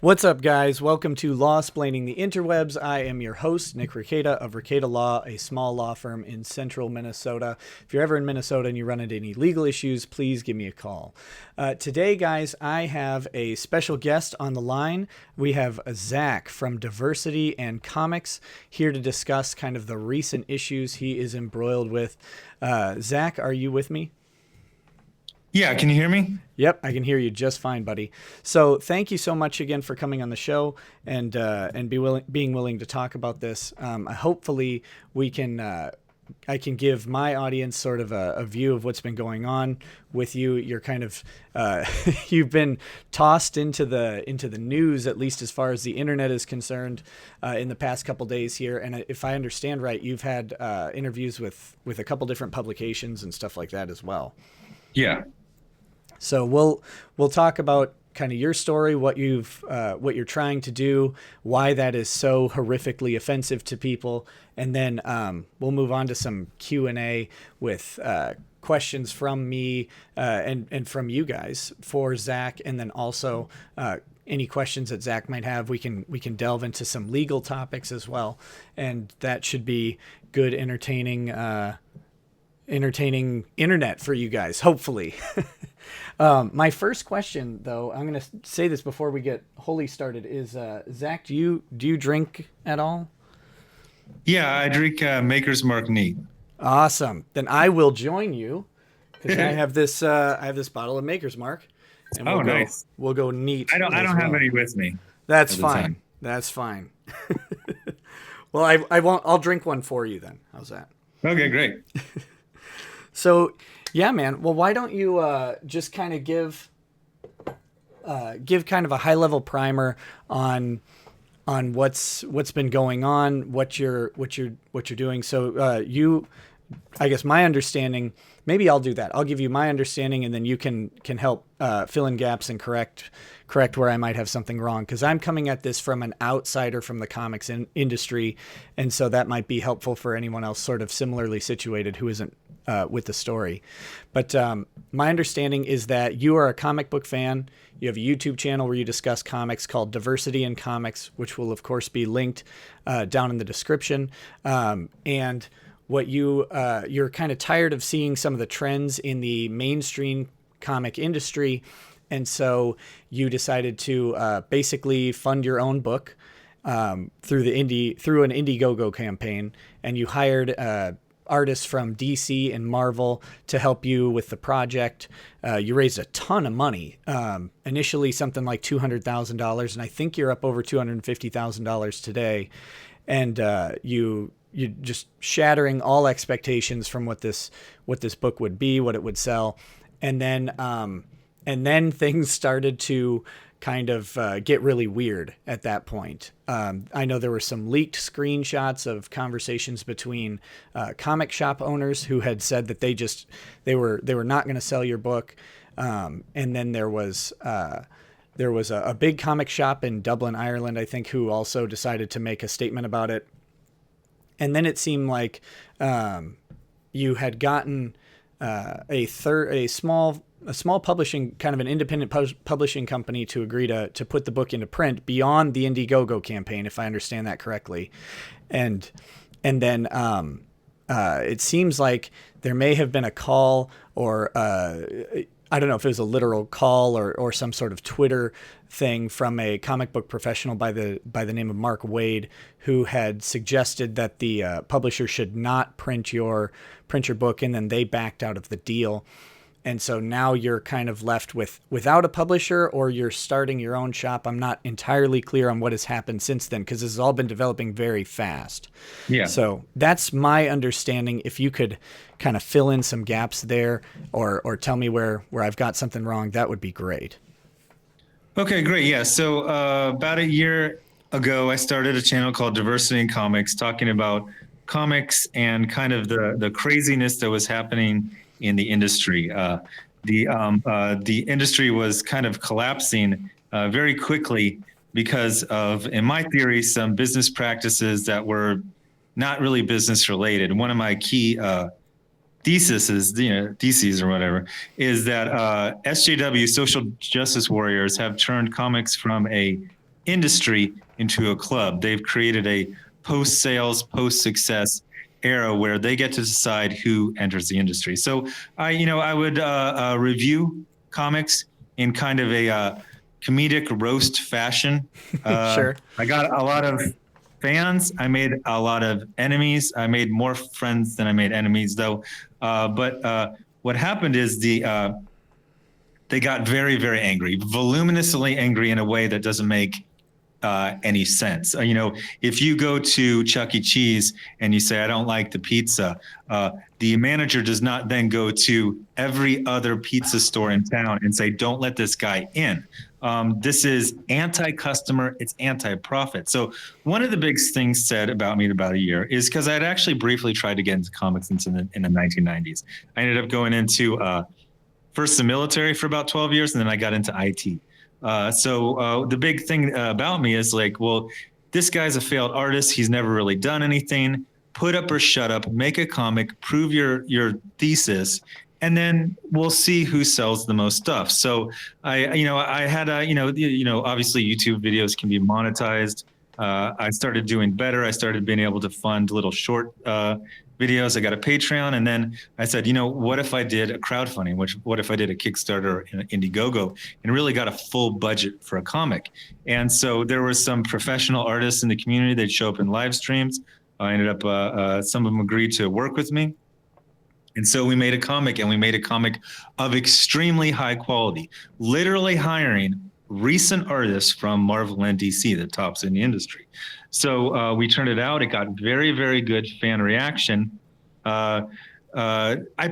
What's up, guys? Welcome to Lawsplaining the Interwebs. I am your host, Nick Rekieta of Rekieta Law, a small law firm in central Minnesota. If you're ever in Minnesota and you run into any legal issues, please give me a call. Today, guys, I have a special guest on the line. We have Zach from Diversity and Comics here to discuss kind of the recent issues he is embroiled with. Zach, are you with me? Yeah, can you hear me? Yep, I can hear you just fine, buddy. So thank you so much again for coming on the show and being willing to talk about this. Hopefully, I can give my audience sort of a view of what's been going on with you. You're kind of you've been tossed into the news, at least as far as the internet is concerned, in the past couple days here. And if I understand right, you've had interviews with a couple different publications and stuff like that as well. Yeah. So we'll talk about kind of your story, what you're trying to do, why that is so horrifically offensive to people, and then we'll move on to some Q&A with questions from me and from you guys for Zach, and then also any questions that Zach might have. We can delve into some legal topics as well, and that should be good, entertaining internet for you guys, hopefully. My first question, though, I'm going to say this before we get wholly started, is Zach, do you drink at all? Yeah, I drink Maker's Mark neat. Awesome. Then I will join you because I have this bottle of Maker's Mark, and nice. We'll go neat. I don't have any with me. That's fine. That's fine. Well, I won't. I'll drink one for you then. How's that? Okay, great. So, yeah, man. Well, why don't you just kind of give kind of a high level primer on what's been going on, what you're doing. So I guess my understanding. Maybe I'll do that. I'll give you my understanding, and then you can help fill in gaps and correct where I might have something wrong. Because I'm coming at this from an outsider from the comics industry, and so that might be helpful for anyone else sort of similarly situated who isn't with the story. But my understanding is that you are a comic book fan. You have a YouTube channel where you discuss comics called Diversity in Comics, which will, of course, be linked down in the description. And what you're kind of tired of seeing some of the trends in the mainstream comic industry. And so you decided to basically fund your own book through an Indiegogo campaign. And you hired artists from DC and Marvel to help you with the project. You raised a ton of money, initially something like $200,000, and I think you're up over $250,000 today. And you just shattering all expectations from what this book would be, what it would sell, and then things started to kind of get really weird at that point. I know there were some leaked screenshots of conversations between comic shop owners who had said that they were not going to sell your book, and then there was a big comic shop in Dublin, Ireland, I think, who also decided to make a statement about it. And then it seemed like you had gotten a small publishing, kind of an independent publishing company to agree to put the book into print beyond the Indiegogo campaign, if I understand that correctly. And then it seems like there may have been a call, or I don't know if it was a literal call or some sort of Twitter thing from a comic book professional by the name of Mark Waid, who had suggested that the publisher should not print your book, and then they backed out of the deal. And so now you're kind of left without a publisher, or you're starting your own shop. I'm not entirely clear on what has happened since then, because this has all been developing very fast. Yeah. So that's my understanding. If you could kind of fill in some gaps there, or tell me where I've got something wrong, that would be great. Okay, great. Yeah. So about a year ago, I started a channel called Diversity in Comics, talking about comics and kind of the craziness that was happening in the industry. The industry was kind of collapsing very quickly because of, in my theory, some business practices that were not really business related. One of my key thesis is, theses or whatever, is that SJW, social justice warriors, have turned comics from a industry into a club. They've created a post-sales, post-success era where they get to decide who enters the industry. So I would review comics in kind of a comedic roast fashion. Sure. I got a lot of fans. I made a lot of enemies. I made more friends than I made enemies, though. But what happened is they got very, very angry, voluminously angry in a way that doesn't make any sense. If you go to Chuck E. Cheese and you say, I don't like the pizza, the manager does not then go to every other pizza store in town and say, don't let this guy in. This is anti-customer, it's anti-profit. So one of the big things said about me in about a year is because I'd actually briefly tried to get into comics in the 1990s. I ended up going into first the military for about 12 years, and then I got into IT. So the big thing about me is like, well, this guy's a failed artist. He's never really done anything. Put up or shut up, make a comic, prove your thesis, and then we'll see who sells the most stuff. So I had obviously YouTube videos can be monetized. I started doing better. I started being able to fund little short videos. I got a Patreon, and then I said, what if I did a crowdfunding? What if I did a Kickstarter, an Indiegogo, and really got a full budget for a comic? And so there were some professional artists in the community that show up in live streams. I ended up, some of them agreed to work with me. And so we made a comic, and we made a comic of extremely high quality, literally hiring recent artists from Marvel and DC, the tops in the industry. So we turned it out. It got very, very good fan reaction. I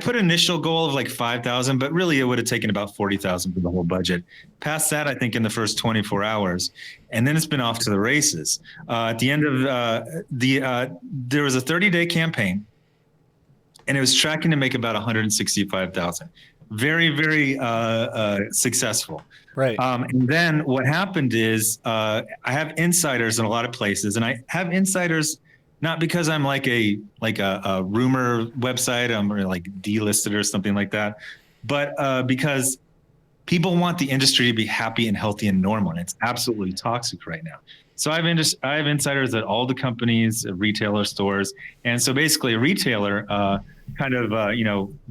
put an initial goal of like 5,000, but really it would have taken about 40,000 for the whole budget. Past that, I think in the first 24 hours, and then it's been off to the races. At the end of there was a 30-day campaign, and it was tracking to make about 165,000. Very, very successful. Right. And then what happened is I have insiders in a lot of places, and I have insiders not because I'm like a rumor website, or like delisted or something like that, but because people want the industry to be happy and healthy and normal, and it's absolutely toxic right now. So I have insiders at all the companies, retailer stores, and so basically a retailer kind of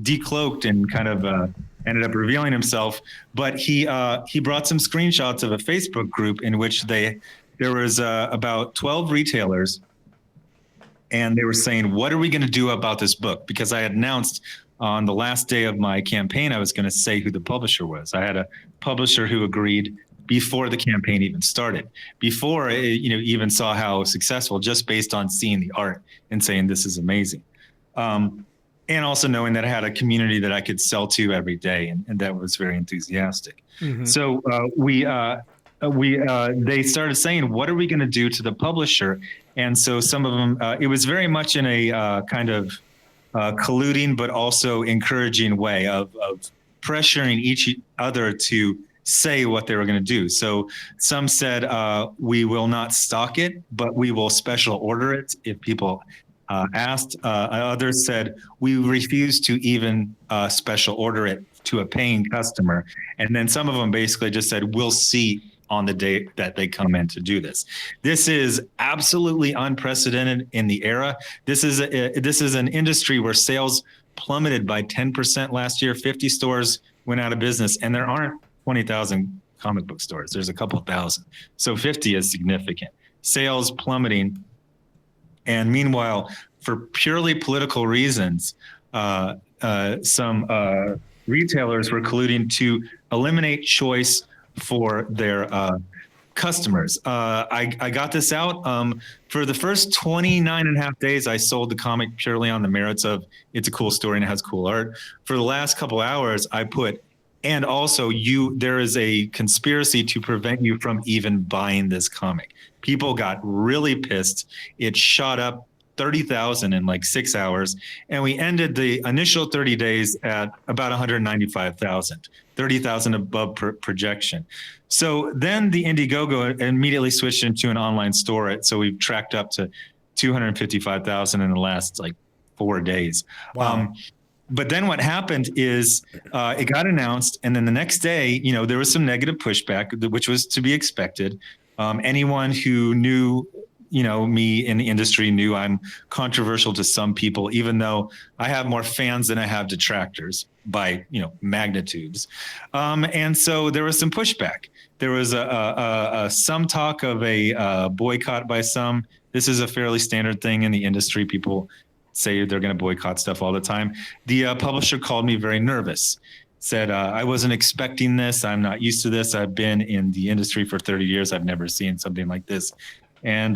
decloaked and kind of ended up revealing himself. But he brought some screenshots of a Facebook group in which there was about 12 retailers, and they were saying, what are we going to do about this book? Because I had announced on the last day of my campaign, I was going to say who the publisher was. I had a publisher who agreed before the campaign even started, before it, even saw how successful, just based on seeing the art and saying this is amazing. And also knowing that I had a community that I could sell to every day, and that was very enthusiastic. Mm-hmm. So they started saying, what are we going to do to the publisher? And so some of them, it was very much in a kind of colluding, but also encouraging way of pressuring each other to say what they were going to do. So some said, we will not stock it, but we will special order it if people asked. Others said, we refuse to even special order it to a paying customer. And then some of them basically just said, we'll see on the day that they come in to do this. This is absolutely unprecedented in the era. This is an industry where sales plummeted by 10% last year. 50 stores went out of business, and there aren't 20,000 comic book stores. There's a couple thousand. So 50 is significant. Sales plummeting. And meanwhile, for purely political reasons, some retailers were colluding to eliminate choice for their customers. I got this out. For the first 29 and a half days, I sold the comic purely on the merits of it's a cool story and it has cool art. For the last couple hours, I put, and also there is a conspiracy to prevent you from even buying this comic. People got really pissed. It shot up 30,000 in like 6 hours. And we ended the initial 30 days at about 195,000, 30,000 above projection. So then the Indiegogo immediately switched into an online store. So we've tracked up to 255,000 in the last like 4 days. Wow. But then what happened is it got announced, and then the next day, there was some negative pushback, which was to be expected. Anyone who knew, me in the industry knew I'm controversial to some people, even though I have more fans than I have detractors by, magnitudes. And so there was some pushback. There was some talk of a boycott by some. This is a fairly standard thing in the industry. People say they're going to boycott stuff all the time. The publisher called me very nervous, said, I wasn't expecting this. I'm not used to this. I've been in the industry for 30 years. I've never seen something like this. And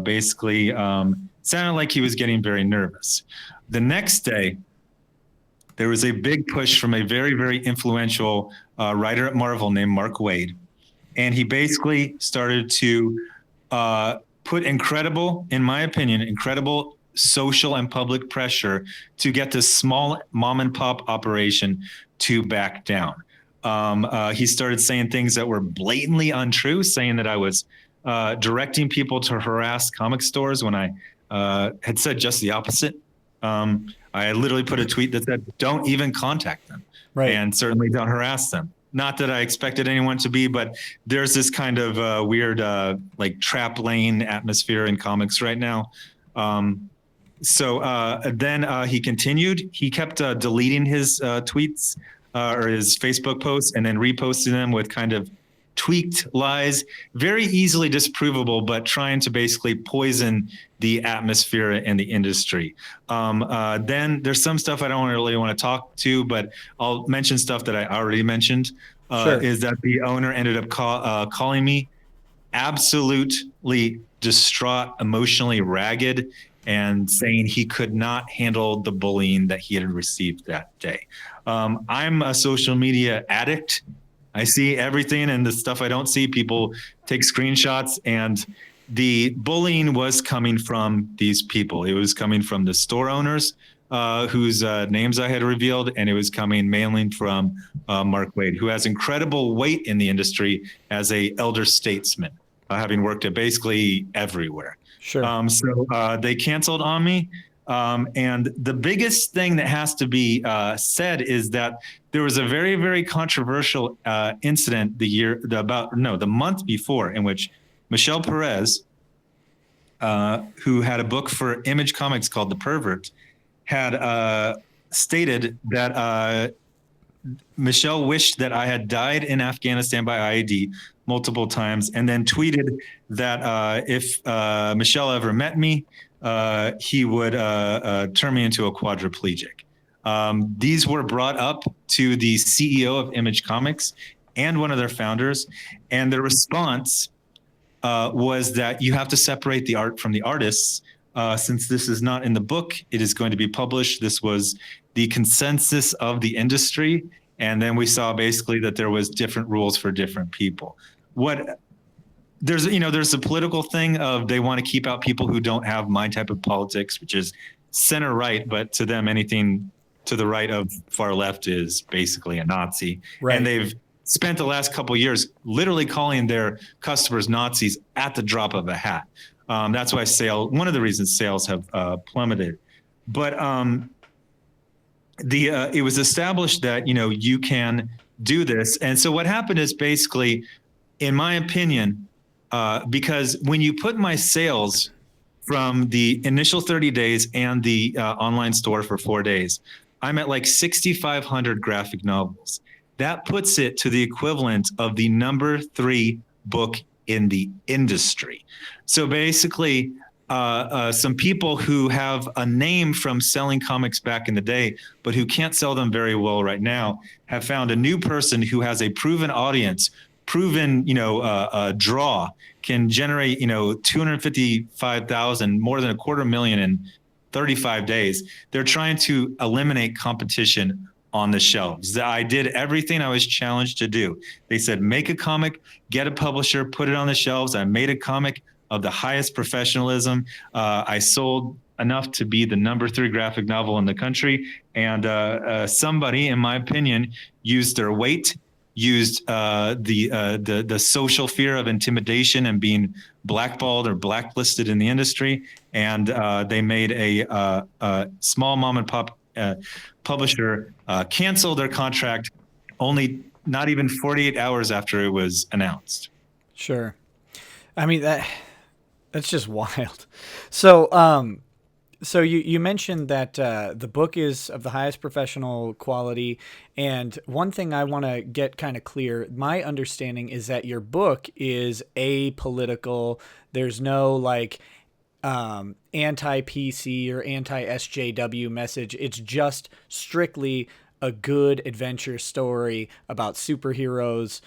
basically sounded like he was getting very nervous. The next day, there was a big push from a very, very influential writer at Marvel named Mark Waid. And he basically started to put in my opinion, incredible social and public pressure to get this small mom and pop operation to back down. He started saying things that were blatantly untrue, saying that I was directing people to harass comic stores when I had said just the opposite. I literally put a tweet that said, don't even contact them, right, and certainly don't harass them. Not that I expected anyone to be, but there's this kind of weird like trap lane atmosphere in comics right now. So then he continued. He kept deleting his tweets or his Facebook posts and then reposting them with kind of tweaked lies, very easily disprovable, but trying to basically poison the atmosphere in the industry. Then there's some stuff I don't really want to talk to, but I'll mention stuff that I already mentioned. Sure. Is that the owner ended up calling me absolutely distraught, emotionally ragged, and saying he could not handle the bullying that he had received that day. I'm a social media addict. I see everything, and the stuff I don't see, people take screenshots, and the bullying was coming from these people. It was coming from the store owners whose names I had revealed, and it was coming mainly from Mark Waid, who has incredible weight in the industry as a elder statesman, having worked at basically everywhere. Sure. So they canceled on me. And the biggest thing that has to be said is that there was a very, very controversial incident the month before, in which Michelle Perez, who had a book for Image Comics called The Pervert, had stated that Michelle wished that I had died in Afghanistan by IED multiple times, and then tweeted that if Michelle ever met me, he would turn me into a quadriplegic. These were brought up to the CEO of Image Comics and one of their founders, and the response was that you have to separate the art from the artists. Since this is not in the book, it is going to be published. This was the consensus of the industry. And then we saw basically that there was different rules for different people. There's a political thing of they want to keep out people who don't have my type of politics, which is center right, but to them, anything to the right of far left is basically a Nazi. Right. And they've spent the last couple of years literally calling their customers Nazis at the drop of a hat. That's why one of the reasons sales have plummeted. But it was established that, you can do this. And so what happened is basically, in my opinion, because when you put my sales from the initial 30 days and the online store for 4 days, I'm at like 6,500 graphic novels. That puts it to the equivalent of the number 3 book in the industry. So basically, some people who have a name from selling comics back in the day, but who can't sell them very well right now, have found a new person who has a proven audience, proven, draw, can generate, 255,000, more than $250,000 in 35 days. They're trying to eliminate competition on the shelves. I did everything I was challenged to do. They said, make a comic, get a publisher, put it on the shelves. I made a comic of the highest professionalism. I sold enough to be the number 3 graphic novel in the country. And somebody, in my opinion, used their weight, used the social fear of intimidation and being blackballed or blacklisted in the industry. And they made a small mom and pop publisher cancel their contract only not even 48 hours after it was announced. Sure. I mean, that's just wild. So, so you mentioned that the book is of the highest professional quality, and one thing I want to get kind of clear, my understanding is that your book is apolitical. There's no like anti PC or anti SJW message. It's just strictly a good adventure story about superheroes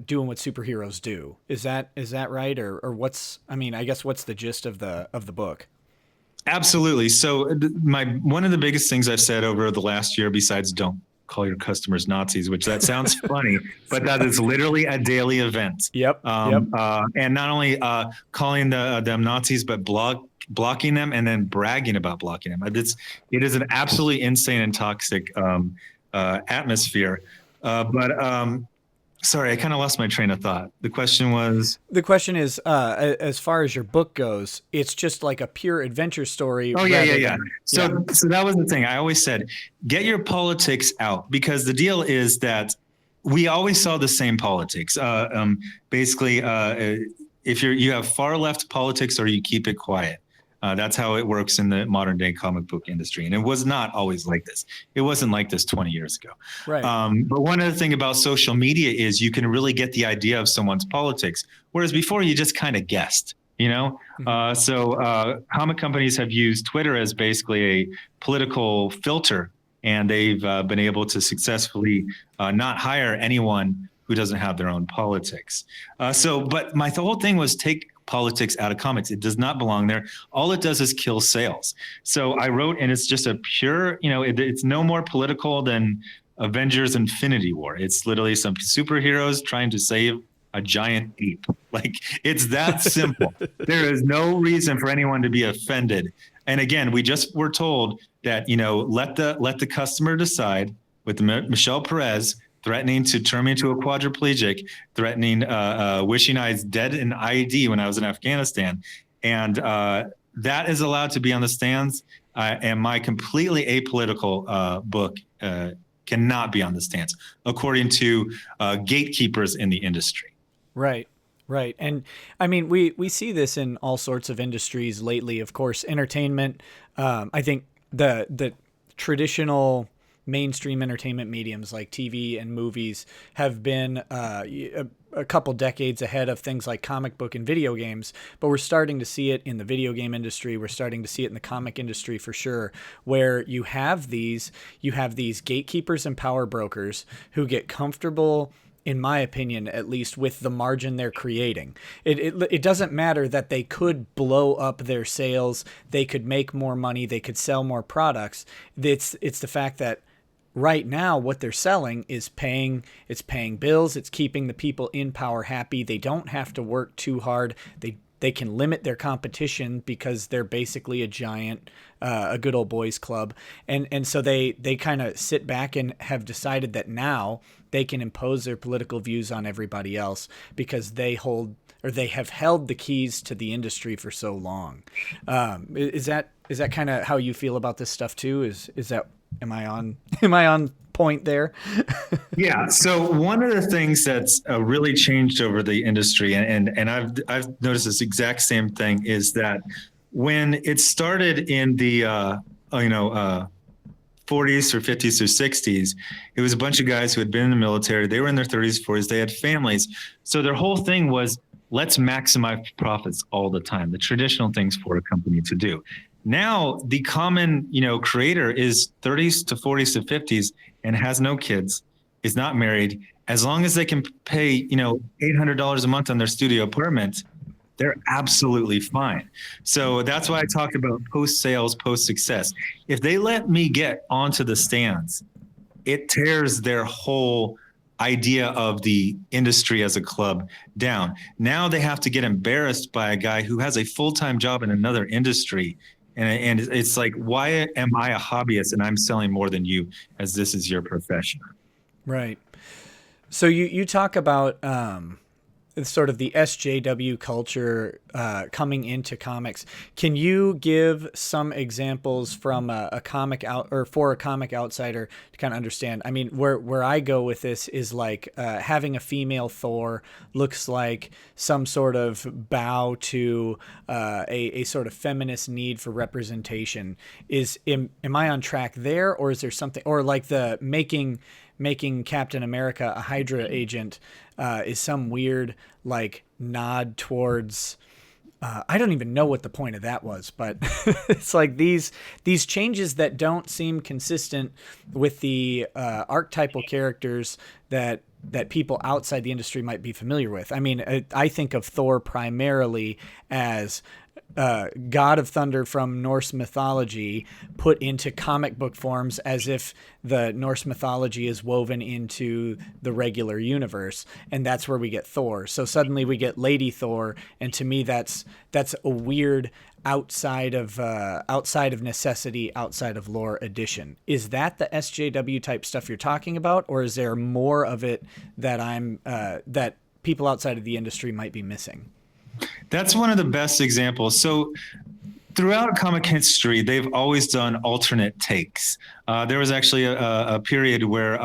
doing what superheroes do. Is that right, or what's? I mean, I guess what's the gist of the book? Absolutely. So my one of the biggest things I've said over the last year, besides don't call your customers Nazis, which that sounds funny, but that is literally a daily event. Yep. Yep. And not only calling them Nazis, but blocking them and then bragging about blocking them. It is an absolutely insane and toxic atmosphere. But sorry, I kind of lost my train of thought. The question was. The question is, as far as your book goes, it's just like a pure adventure story. Oh yeah, yeah, yeah. Than, So that was the thing. I always said, get your politics out, because the deal is that we always saw the same politics. Basically, if you have far left politics or you keep it quiet. That's how it works in the modern day comic book industry. And it was not always like this. It wasn't like this 20 years ago. Right. But one other thing about social media is you can really get the idea of someone's politics, whereas before you just kind of guessed. So comic companies have used Twitter as basically a political filter, and they've been able to successfully not hire anyone who doesn't have their own politics. But my whole thing was take politics out of comics. It does not belong there. All it does is kill sales. So I wrote, and it's just a pure, it's no more political than Avengers Infinity War. It's literally some superheroes trying to save a giant ape. Like, it's that simple. There is no reason for anyone to be offended. And again, we just were told that, let the customer decide, with Michelle Perez threatening to turn me into a quadriplegic, threatening wishing I was dead in IED when I was in Afghanistan. And that is allowed to be on the stands. And my completely apolitical book cannot be on the stands, according to gatekeepers in the industry. Right. Right. And I mean, we see this in all sorts of industries lately. Of course, entertainment. I think the traditional mainstream entertainment mediums like TV and movies have been a couple decades ahead of things like comic book and video games, but we're starting to see it in the video game industry. We're starting to see it in the comic industry for sure, where you have these gatekeepers and power brokers who get comfortable, in my opinion, at least, with the margin they're creating. It doesn't matter that they could blow up their sales, they could make more money, they could sell more products. It's the fact that right now what they're selling is paying bills, it's keeping the people in power happy. They don't have to work too hard. They can limit their competition because they're basically a giant, a good old boys club. And so they kind of sit back and have decided that now they can impose their political views on everybody else because they have held the keys to the industry for so long. Is that kind of how you feel about this stuff too? Am I on point there? Yeah. So one of the things that's really changed over the industry, and I've noticed this exact same thing, is that when it started in the 40s or 50s or 60s, it was a bunch of guys who had been in the military. They were in their 30s, 40s. They had families. So their whole thing was, let's maximize profits all the time. The traditional things for a company to do. Now, the common, creator is 30s to 40s to 50s and has no kids, is not married. As long as they can pay, $800 a month on their studio apartment, they're absolutely fine. So that's why I talk about post-sales, post-success. If they let me get onto the stands, it tears their whole idea of the industry as a club down. Now they have to get embarrassed by a guy who has a full-time job in another industry. And it's like, why am I a hobbyist and I'm selling more than you, as this is your profession? Right. So you talk about sort of the SJW culture coming into comics. Can you give some examples from a comic out or for a comic outsider to kind of understand? I mean, where I go with this is like having a female Thor looks like some sort of bow to a sort of feminist need for representation. Am I on track there, or is there something, or like the making Captain America a Hydra agent is some weird like nod towards I don't even know what the point of that was, but it's like these changes that don't seem consistent with the archetypal characters that people outside the industry might be familiar with. I mean, I think of Thor primarily as God of Thunder from Norse mythology put into comic book forms as if the Norse mythology is woven into the regular universe, and that's where we get Thor. So suddenly we get Lady Thor, and to me that's a weird outside of necessity, outside of lore addition. Is that the SJW type stuff you're talking about, or is there more of it that that people outside of the industry might be missing? That's one of the best examples. So throughout comic history, they've always done alternate takes. There was actually a period where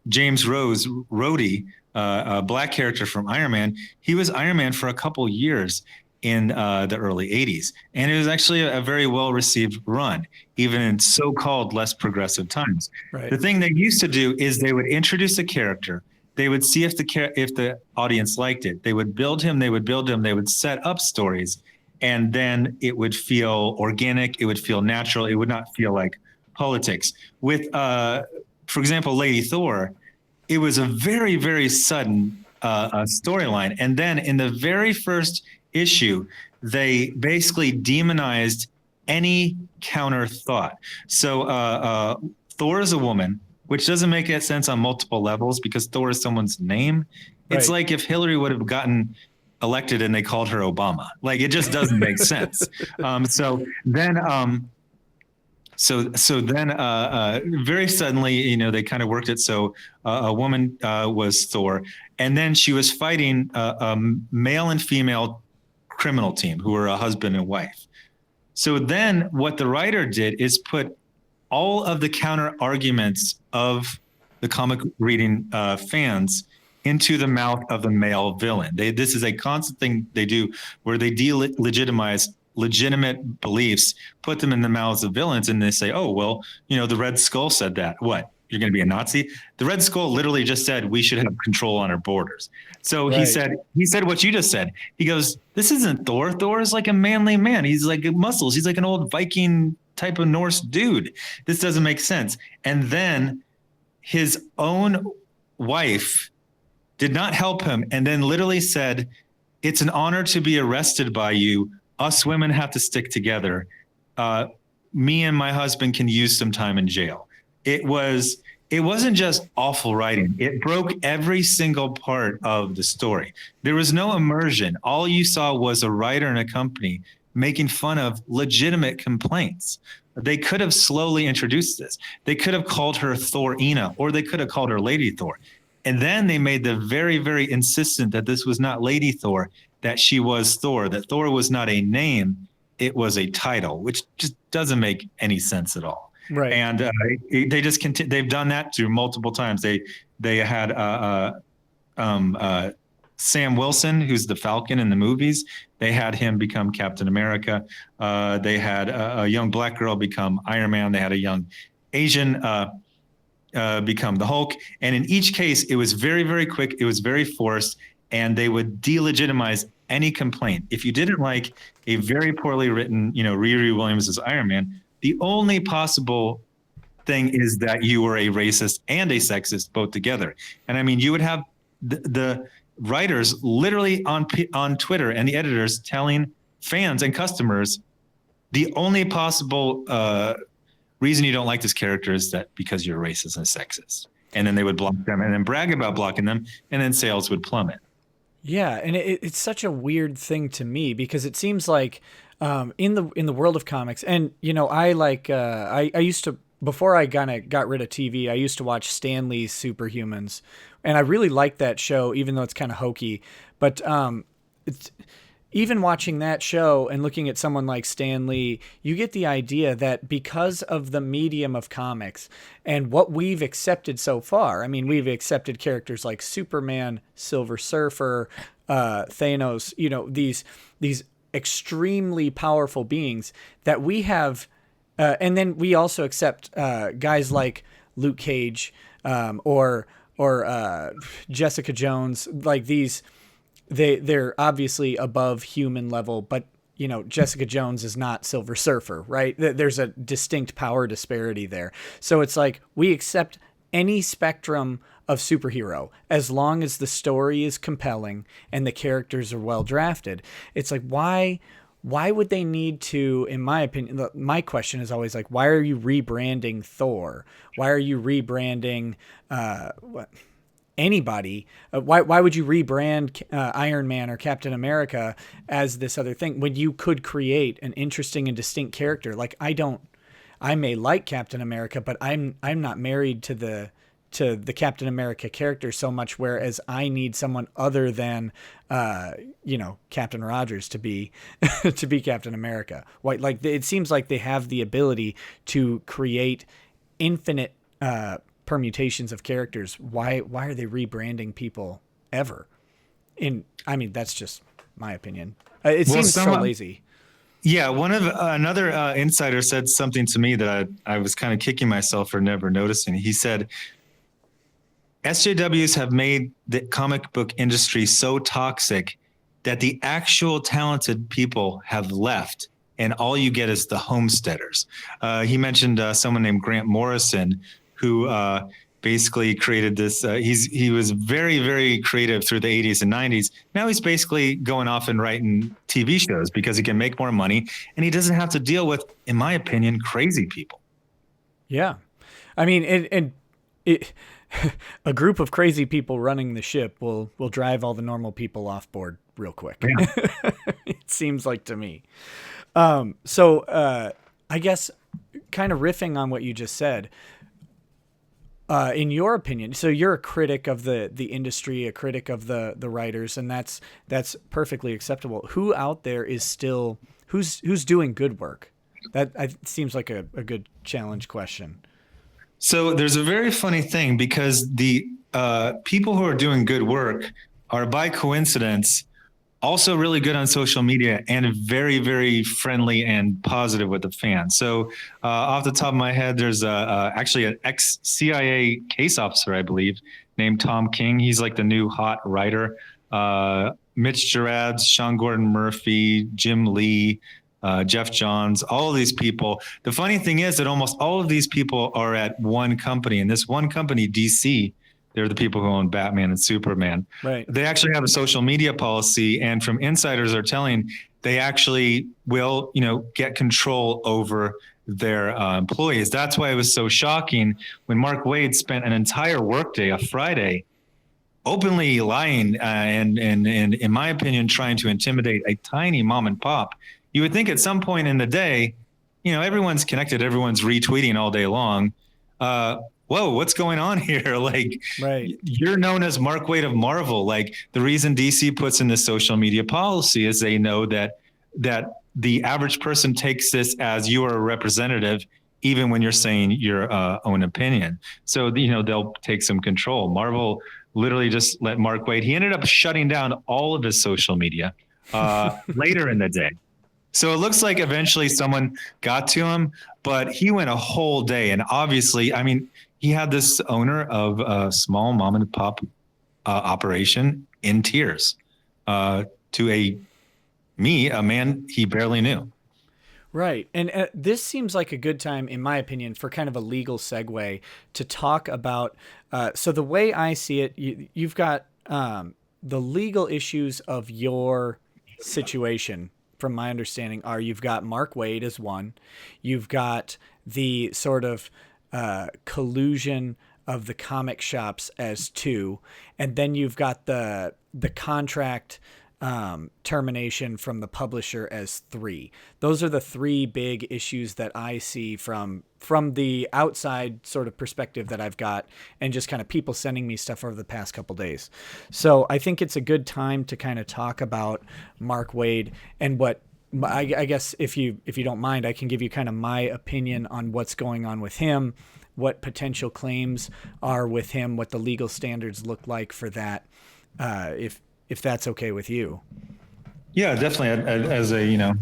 James Rhodey, a black character from Iron Man, he was Iron Man for a couple years in the early 80s. And it was actually a very well-received run, even in so-called less progressive times. Right. The thing they used to do is they would introduce a character. They would see if the audience liked it. They would build him. They would set up stories, and then it would feel organic. It would feel natural. It would not feel like politics. With, for example, Lady Thor, it was a very, very sudden storyline, and then in the very first issue, they basically demonized any counter thought. So Thor is a woman, which doesn't make sense on multiple levels because Thor is someone's name. It's Right. like if Hillary would have gotten elected and they called her Obama. Like it just doesn't make sense. So then very suddenly, they kind of worked it. So a woman was Thor, and then she was fighting a male and female criminal team who were a husband and wife. So then what the writer did is put all of the counter arguments of the comic reading fans into the mouth of the male villain. This is a constant thing they do where they delegitimize legitimate beliefs, put them in the mouths of villains, and they say, oh, well, the Red Skull said that. What? You're going to be a Nazi? The Red Skull literally just said we should have control on our borders. So Right. he said what you just said. He goes, this isn't Thor. Thor is like a manly man. He's like muscles. He's like an old Viking type of Norse dude. This doesn't make sense. And then his own wife did not help him, and then literally said, it's an honor to be arrested by you. Us women have to stick together. Me and my husband can use some time in jail. It wasn't just awful writing. It broke every single part of the story. There was no immersion. All you saw was a writer and a company making fun of legitimate complaints. They could have slowly introduced this. They could have called her Thorina, or they could have called her Lady Thor. And then they made the very, very insistent that this was not Lady Thor, that she was Thor, that Thor was not a name, it was a title, which just doesn't make any sense at all. Right. And they just they've done that through multiple times. They had Sam Wilson, who's the Falcon in the movies. They had him become Captain America. They had a young black girl become Iron Man. They had a young Asian become the Hulk. And in each case, it was very, very quick. It was very forced, and they would delegitimize any complaint. If you didn't like a very poorly written, Riri Williams as Iron Man, the only possible thing is that you were a racist and a sexist both together. And I mean, you would have the writers literally on Twitter and the editors telling fans and customers the only possible reason you don't like this character is that because you're racist and sexist. And then they would block them and then brag about blocking them, and then sales would plummet. Yeah, and it's such a weird thing to me because it seems like in the world of comics, and I used to before I kind of got rid of TV, I used to watch Stan Lee's Superhumans, and I really liked that show, even though it's kind of hokey. But it's, even watching that show and looking at someone like Stan Lee, you get the idea that because of the medium of comics and what we've accepted so far, I mean, we've accepted characters like Superman, Silver Surfer, Thanos, you know, these extremely powerful beings that we have. And then we also accept guys like Luke Cage or Jessica Jones, like these. They're obviously above human level, but you know, Jessica Jones is not Silver Surfer, right? There's a distinct power disparity there. So it's like we accept any spectrum of superhero as long as the story is compelling and the characters are well drafted. It's like why would they need to, in my opinion, my question is always like, why are you rebranding Thor? Why are you rebranding anybody? Why would you rebrand Iron Man or Captain America as this other thing when you could create an interesting and distinct character? Like I may like Captain America, but I'm not married to the Captain America character so much, whereas I need someone other than Captain Rogers to be to be Captain America. Like it seems like they have the ability to create infinite permutations of characters. Why are they rebranding people ever? I mean, that's just my opinion. It seems so lazy. Yeah, another insider said something to me that I was kind of kicking myself for never noticing. He said, SJWs have made the comic book industry so toxic that the actual talented people have left, and all you get is the homesteaders. He mentioned someone named Grant Morrison, who basically created this. He was very, very creative through the 80s and 90s. Now he's basically going off and writing TV shows because he can make more money, and he doesn't have to deal with, in my opinion, crazy people. Yeah. I mean, a group of crazy people running the ship will drive all the normal people off board real quick. Yeah. It seems like to me. So I guess kind of riffing on what you just said, in your opinion, so you're a critic of the industry, a critic of the writers, and that's perfectly acceptable. Who out there is still who's doing good work? That seems like a good challenge question. So there's a very funny thing, because the people who are doing good work are, by coincidence, also really good on social media and very, very friendly and positive with the fans. So off the top of my head, there's actually an ex-CIA case officer, I believe, named Tom King. He's like the new hot writer. Mitch Gerads, Sean Gordon Murphy, Jim Lee, Jeff Johns, all of these people. The funny thing is that almost all of these people are at one company, and this one company, DC, they're the people who own Batman and Superman. Right. They actually have a social media policy, and from insiders are telling they actually will, get control over their employees. That's why it was so shocking when Mark Waid spent an entire workday, a Friday, openly lying and in my opinion, trying to intimidate a tiny mom and pop. You would think at some point in the day, everyone's connected, everyone's retweeting all day long. Whoa, what's going on here? Like, right. You're known as Mark Waid of Marvel. Like, the reason DC puts in this social media policy is they know that the average person takes this as you are a representative, even when you're saying your own opinion. So, they'll take some control. Marvel literally just let Mark Waid. He ended up shutting down all of his social media later in the day. So it looks like eventually someone got to him, but he went a whole day. And obviously, I mean, he had this owner of a small mom and pop operation in tears to a man he barely knew. Right. And this seems like a good time, in my opinion, for kind of a legal segue to talk about. So the way I see it, you've got the legal issues of your situation. From my understanding, you've got Mark Waid as one, you've got the sort of collusion of the comic shops as two, and then you've got the contract termination from the publisher as 3. Those are the 3 big issues that I see from the outside sort of perspective that I've got, and just kind of people sending me stuff over the past couple days. So I think it's a good time to kind of talk about Mark Waid and what I guess if you don't mind, I can give you kind of my opinion on what's going on with him, what potential claims are with him, what the legal standards look like for that, if that's okay with you. Yeah, definitely. As a,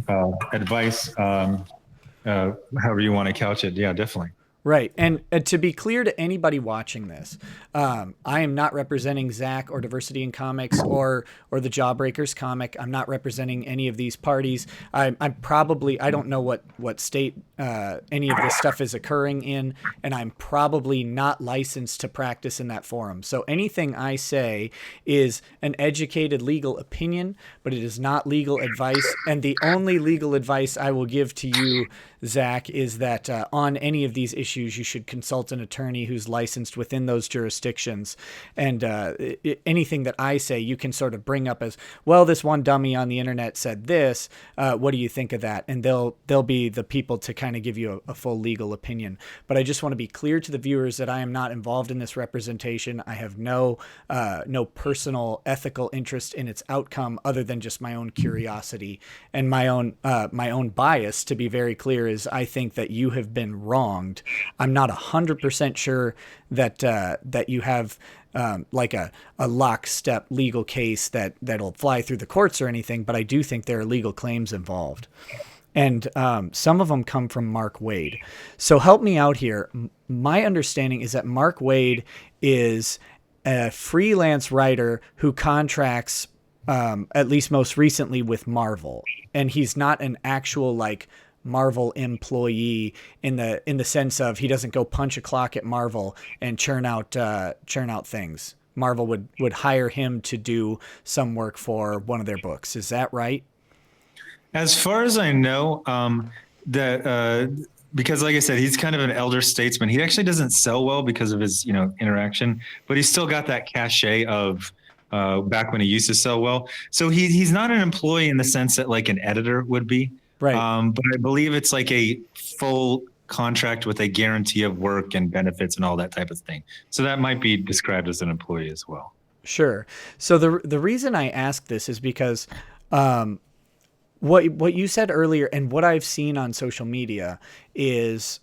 advice, however you want to couch it. Yeah, definitely. Right. And to be clear to anybody watching this, I am not representing Zach or Diversity in Comics or the Jawbreakers comic. I'm not representing any of these parties. I'm probably, I don't know what state any of this stuff is occurring in, and I'm probably not licensed to practice in that forum. So anything I say is an educated legal opinion, but it is not legal advice. And the only legal advice I will give to you, Zach, is that on any of these issues, you should consult an attorney who's licensed within those jurisdictions. And anything that I say, you can sort of bring up as, well, this one dummy on the internet said this. What do you think of that? And they'll be the people to kind of give you a full legal opinion. But I just want to be clear to the viewers that I am not involved in this representation. I have no personal ethical interest in its outcome other than just my own curiosity and my own bias. To be very clear, is I think that you have been wronged. I'm not 100% sure that you have like a lockstep legal case that'll fly through the courts or anything, but I do think there are legal claims involved. And some of them come from Mark Waid. So help me out here. My understanding is that Mark Waid is a freelance writer who contracts, at least most recently, with Marvel. And he's not an actual Marvel employee in the sense of he doesn't go punch a clock at Marvel and churn out things. Marvel would hire him to do some work for one of their books. Is that right? As far as I know, because like I said, he's kind of an elder statesman. He actually doesn't sell well because of his, interaction, but he's still got that cachet of back when he used to sell well. So he's not an employee in the sense that like an editor would be. Right. But I believe it's like a full contract with a guarantee of work and benefits and all that type of thing. So that might be described as an employee as well. Sure. So the reason I ask this is because what you said earlier and what I've seen on social media is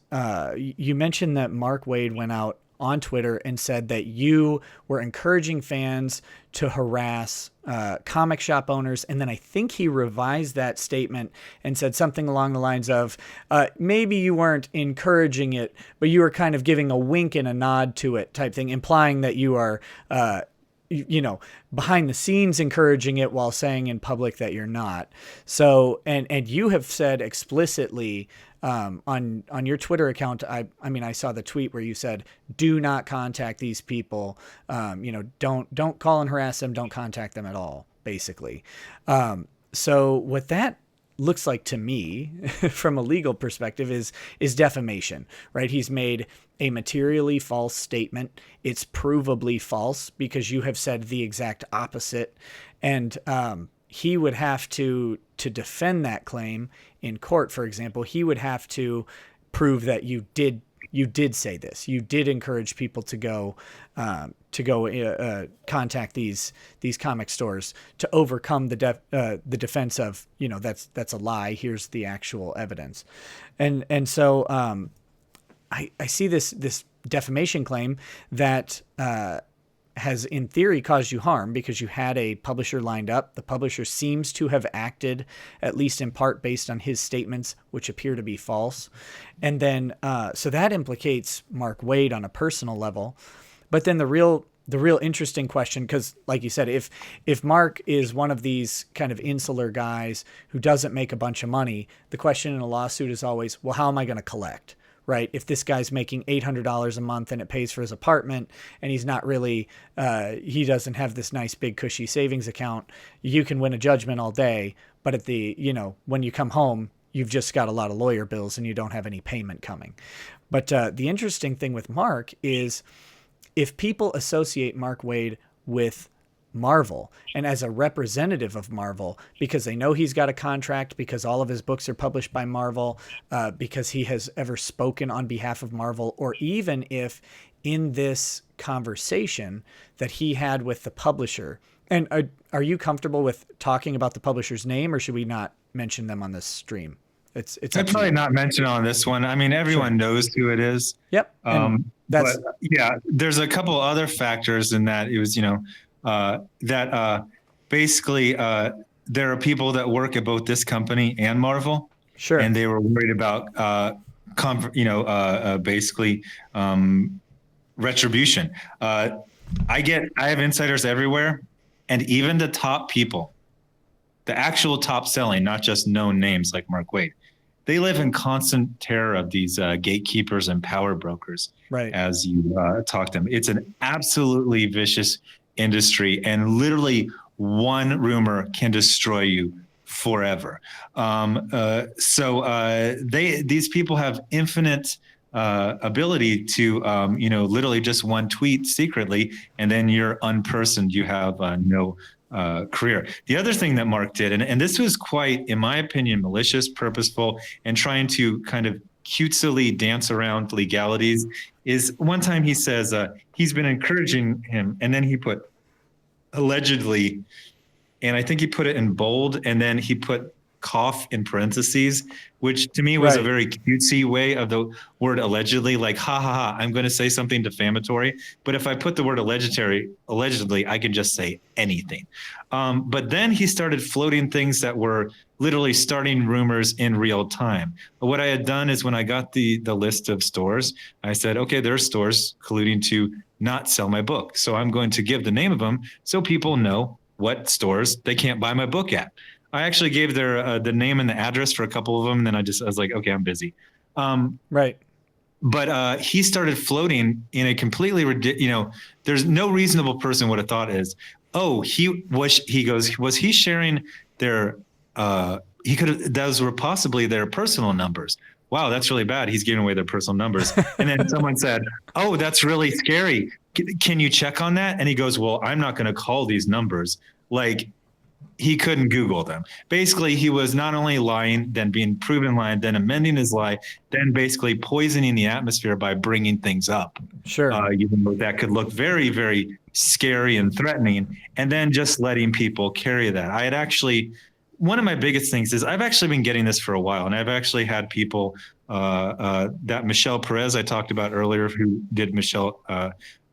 you mentioned that Mark Waid went out on Twitter and said that you were encouraging fans to harass comic shop owners. And then I think he revised that statement and said something along the lines of, maybe you weren't encouraging it, but you were kind of giving a wink and a nod to it type thing, implying that you are, behind the scenes encouraging it while saying in public that you're not. So, and you have said explicitly, on your Twitter account, I mean, I saw the tweet where you said, do not contact these people. Don't call and harass them. Don't contact them at all, basically. So what that looks like to me from a legal perspective is defamation, right? He's made a materially false statement. It's provably false because you have said the exact opposite. And, he would have to defend that claim in court. For example, he would have to prove that you did say this. You did encourage people to go contact these comic stores to overcome the defense of, that's a lie. Here's the actual evidence. And so I see this defamation claim that has in theory caused you harm because you had a publisher lined up. The publisher seems to have acted, at least in part, based on his statements, which appear to be false. And then, so that implicates Mark Waid on a personal level. But then the real interesting question, because like you said, if Mark is one of these kind of insular guys who doesn't make a bunch of money, the question in a lawsuit is always, well, how am I going to collect? Right? If this guy's making $800 a month and it pays for his apartment and he's not really, he doesn't have this nice big cushy savings account, you can win a judgment all day. But at when you come home, you've just got a lot of lawyer bills and you don't have any payment coming. But the interesting thing with Mark is if people associate Mark Waid with Marvel and as a representative of Marvel, because they know he's got a contract, because all of his books are published by Marvel, because he has ever spoken on behalf of Marvel, or even if in this conversation that he had with the publisher. And are you comfortable with talking about the publisher's name, or should we not mention them on this stream? It's I'd probably not mention on this one. I mean, everyone knows who it is. Yep. But yeah, there's a couple other factors in that. It was, basically there are people that work at both this company and Marvel. Sure. And they were worried about, basically retribution. I have insiders everywhere, and even the top people, the actual top selling, not just known names like Mark Waid, they live in constant terror of these gatekeepers and power brokers. Right. As you talk to them, it's an absolutely vicious industry, and literally one rumor can destroy you forever. These people have infinite ability to, literally just one tweet secretly, and then you're unpersoned. You have no career. The other thing that Mark did, and this was quite, in my opinion, malicious, purposeful, and trying to kind of cutesily dance around legalities, is one time he says he's been encouraging him, and then he put allegedly, and I think he put it in bold, and then he put cough in parentheses, which to me was a very cutesy way of the word allegedly, like, ha ha ha, I'm going to say something defamatory. But if I put the word allegedly, I can just say anything. But then he started floating things that were literally starting rumors in real time. But what I had done is when I got the list of stores, I said, okay, there are stores colluding to not sell my book. So I'm going to give the name of them so people know what stores they can't buy my book at. I actually gave their the name and the address for a couple of them. And then I was like, okay, I'm busy. Right. But he started floating in a completely ridiculous, there's no reasonable person would have thought is, was he sharing their, those were possibly their personal numbers. Wow, that's really bad. He's giving away their personal numbers. And then someone said, oh, that's really scary. Can you check on that? And he goes, well, I'm not going to call these numbers. Like, he couldn't Google them. Basically, he was not only lying, then being proven lying, then amending his lie, then basically poisoning the atmosphere by bringing things up. Sure. Even though that could look very, very scary and threatening, and then just letting people carry that. I had actually, one of my biggest things is I've actually been getting this for a while, and I've actually had people that Michelle Perez I talked about earlier, who did Michelle,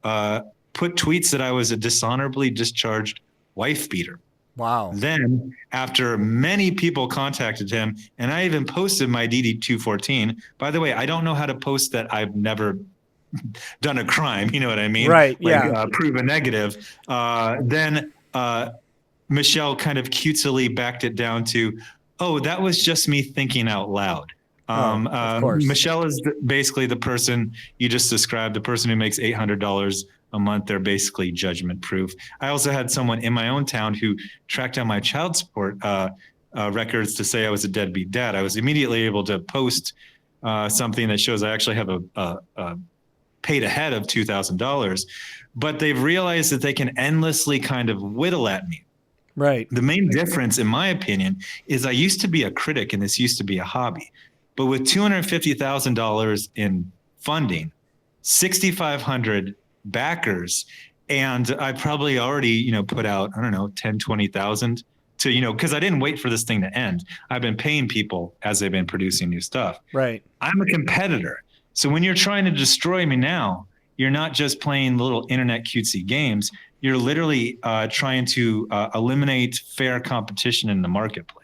put tweets that I was a dishonorably discharged wife beater. Wow. Then after many people contacted him, and I even posted my DD 214, by the way, I don't know how to post that I've never done a crime. You know what I mean? Right. Like, yeah. Prove a negative. Then Michelle kind of cutesily backed it down to, oh, that was just me thinking out loud. Of course. Michelle is basically the person you just described, the person who makes $800 a month. They're basically judgment proof. I also had someone in my own town who tracked down my child support records to say I was a deadbeat dad. I was immediately able to post something that shows I actually have a paid ahead of $2,000, but they've realized that they can endlessly kind of whittle at me. Right. The main difference, in my opinion, is I used to be a critic and this used to be a hobby, but with $250,000 in funding, 6,500 backers, and I probably already, put out, I don't know, 10, 20,000 to, because I didn't wait for this thing to end. I've been paying people as they've been producing new stuff. Right. I'm a competitor. So when you're trying to destroy me now, you're not just playing little internet cutesy games. You're literally trying to eliminate fair competition in the marketplace.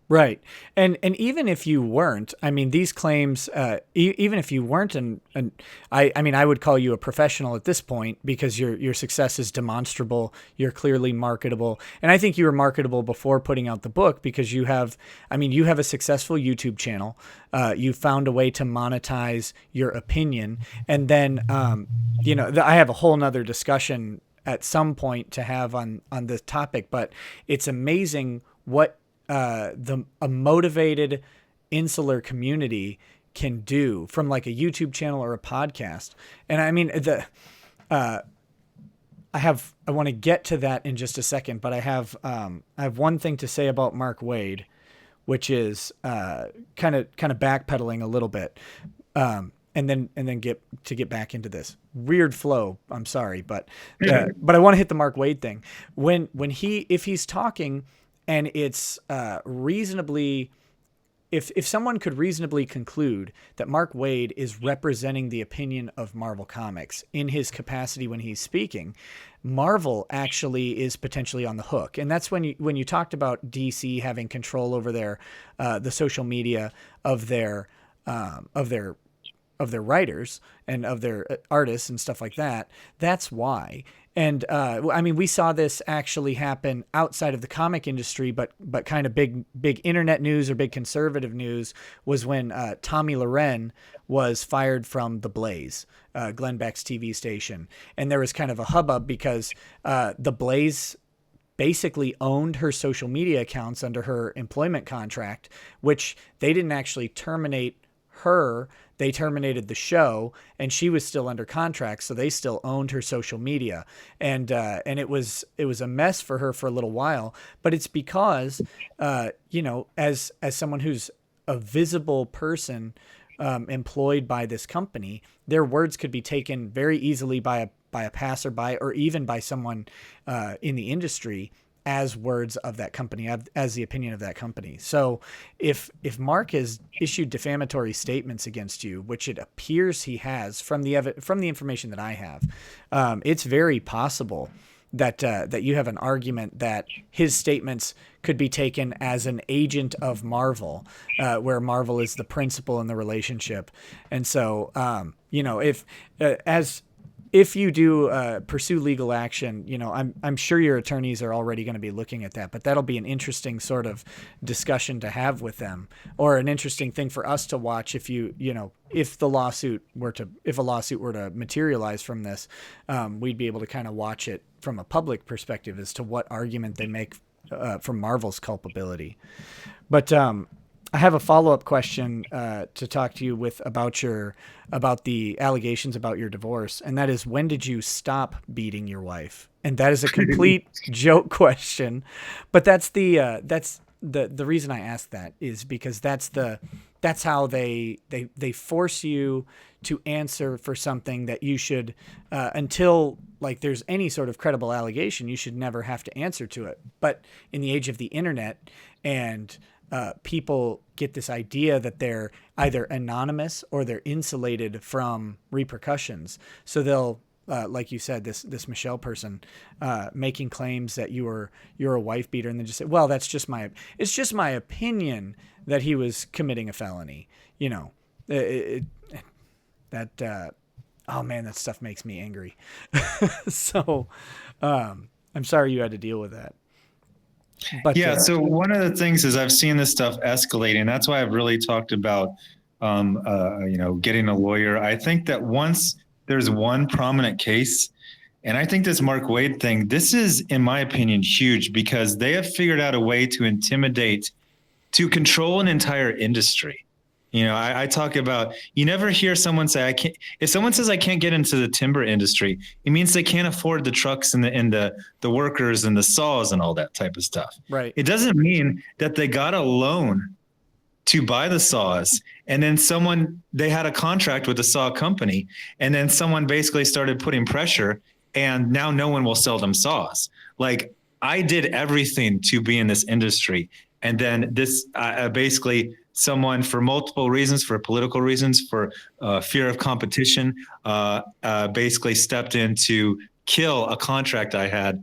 Right. And even if you weren't, I mean, these claims, even if you weren't, I mean, I would call you a professional at this point because your success is demonstrable. You're clearly marketable. And I think you were marketable before putting out the book because you have a successful YouTube channel. You found a way to monetize your opinion. And then, I have a whole nother discussion at some point to have on this topic, but it's amazing what a motivated insular community can do from like a YouTube channel or a podcast. And I mean, I want to get to that in just a second, but I have one thing to say about Mark Waid, which is kind of backpedaling a little bit, and then get back into this weird flow. I'm sorry, but I want to hit the Mark Waid thing. If he's talking and it's reasonably. If someone could reasonably conclude that Mark Waid is representing the opinion of Marvel Comics in his capacity when he's speaking, Marvel actually is potentially on the hook. And that's when you talked about DC having control over the social media of their writers and of their artists and stuff like that. That's why. And I mean, we saw this actually happen outside of the comic industry, but kind of big internet news or big conservative news was when Tommy Loren was fired from The Blaze, Glenn Beck's TV station. And there was kind of a hubbub because The Blaze basically owned her social media accounts under her employment contract, which they didn't actually terminate her. They terminated the show, and she was still under contract, so they still owned her social media, and it was a mess for her for a little while. But it's because as someone who's a visible person employed by this company, their words could be taken very easily by a passerby or even by someone in the industry as words of that company, as the opinion of that company. So if Mark has issued defamatory statements against you, which it appears he has from the information that I have, it's very possible that you have an argument that his statements could be taken as an agent of Marvel, where Marvel is the principal in the relationship. And so, if you do pursue legal action, I'm sure your attorneys are already going to be looking at that, but that'll be an interesting sort of discussion to have with them, or an interesting thing for us to watch if a lawsuit were to materialize from this. We'd be able to kind of watch it from a public perspective as to what argument they make from Marvel's culpability. But I have a follow-up question to talk to you about the allegations about your divorce, and that is, when did you stop beating your wife? And that is a complete joke question, but that's the reason I ask that is because that's how they force you to answer for something that you should until like there's any sort of credible allegation, you should never have to answer to it. But in the age of the internet and people get this idea that they're either anonymous or they're insulated from repercussions. So they'll, like you said, this Michelle person making claims that you're a wife beater, and then just say, well, it's just my opinion that he was committing a felony. Oh man, that stuff makes me angry. So I'm sorry you had to deal with that. But, yeah. So one of the things is I've seen this stuff escalating. That's why I've really talked about, getting a lawyer. I think that once there's one prominent case, and I think this Mark Waid thing, this is, in my opinion, huge because they have figured out a way to intimidate, to control an entire industry. I talk about, you never hear someone say, I can't, if someone says I can't get into the timber industry, it means they can't afford the trucks and the workers and the saws and all that type of stuff. Right. It doesn't mean that they got a loan to buy the saws. And then they had a contract with the saw company. And then someone basically started putting pressure, and now no one will sell them saws. Like, I did everything to be in this industry. And then this basically someone, for multiple reasons, for political reasons, for fear of competition, basically stepped in to kill a contract I had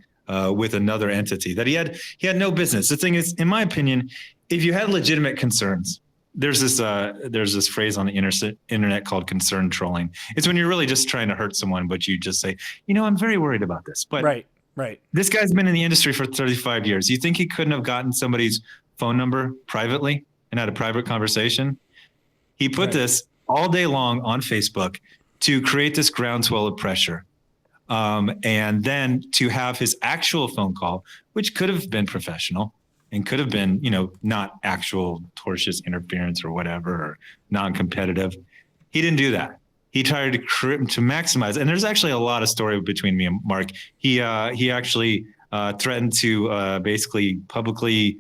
with another entity that he had no business. The thing is, in my opinion, if you had legitimate concerns, there's this phrase on the internet called concern trolling. It's when you're really just trying to hurt someone, but you just say, I'm very worried about this. But right. This guy's been in the industry for 35 years. You think he couldn't have gotten somebody's phone number privately and had a private conversation? He put this all day long on Facebook to create this groundswell of pressure. And then to have his actual phone call, which could have been professional and could have been, not actual tortious interference or whatever, or non-competitive. He didn't do that. he tried to maximize. And there's actually a lot of story between me and Mark. He actually threatened to basically publicly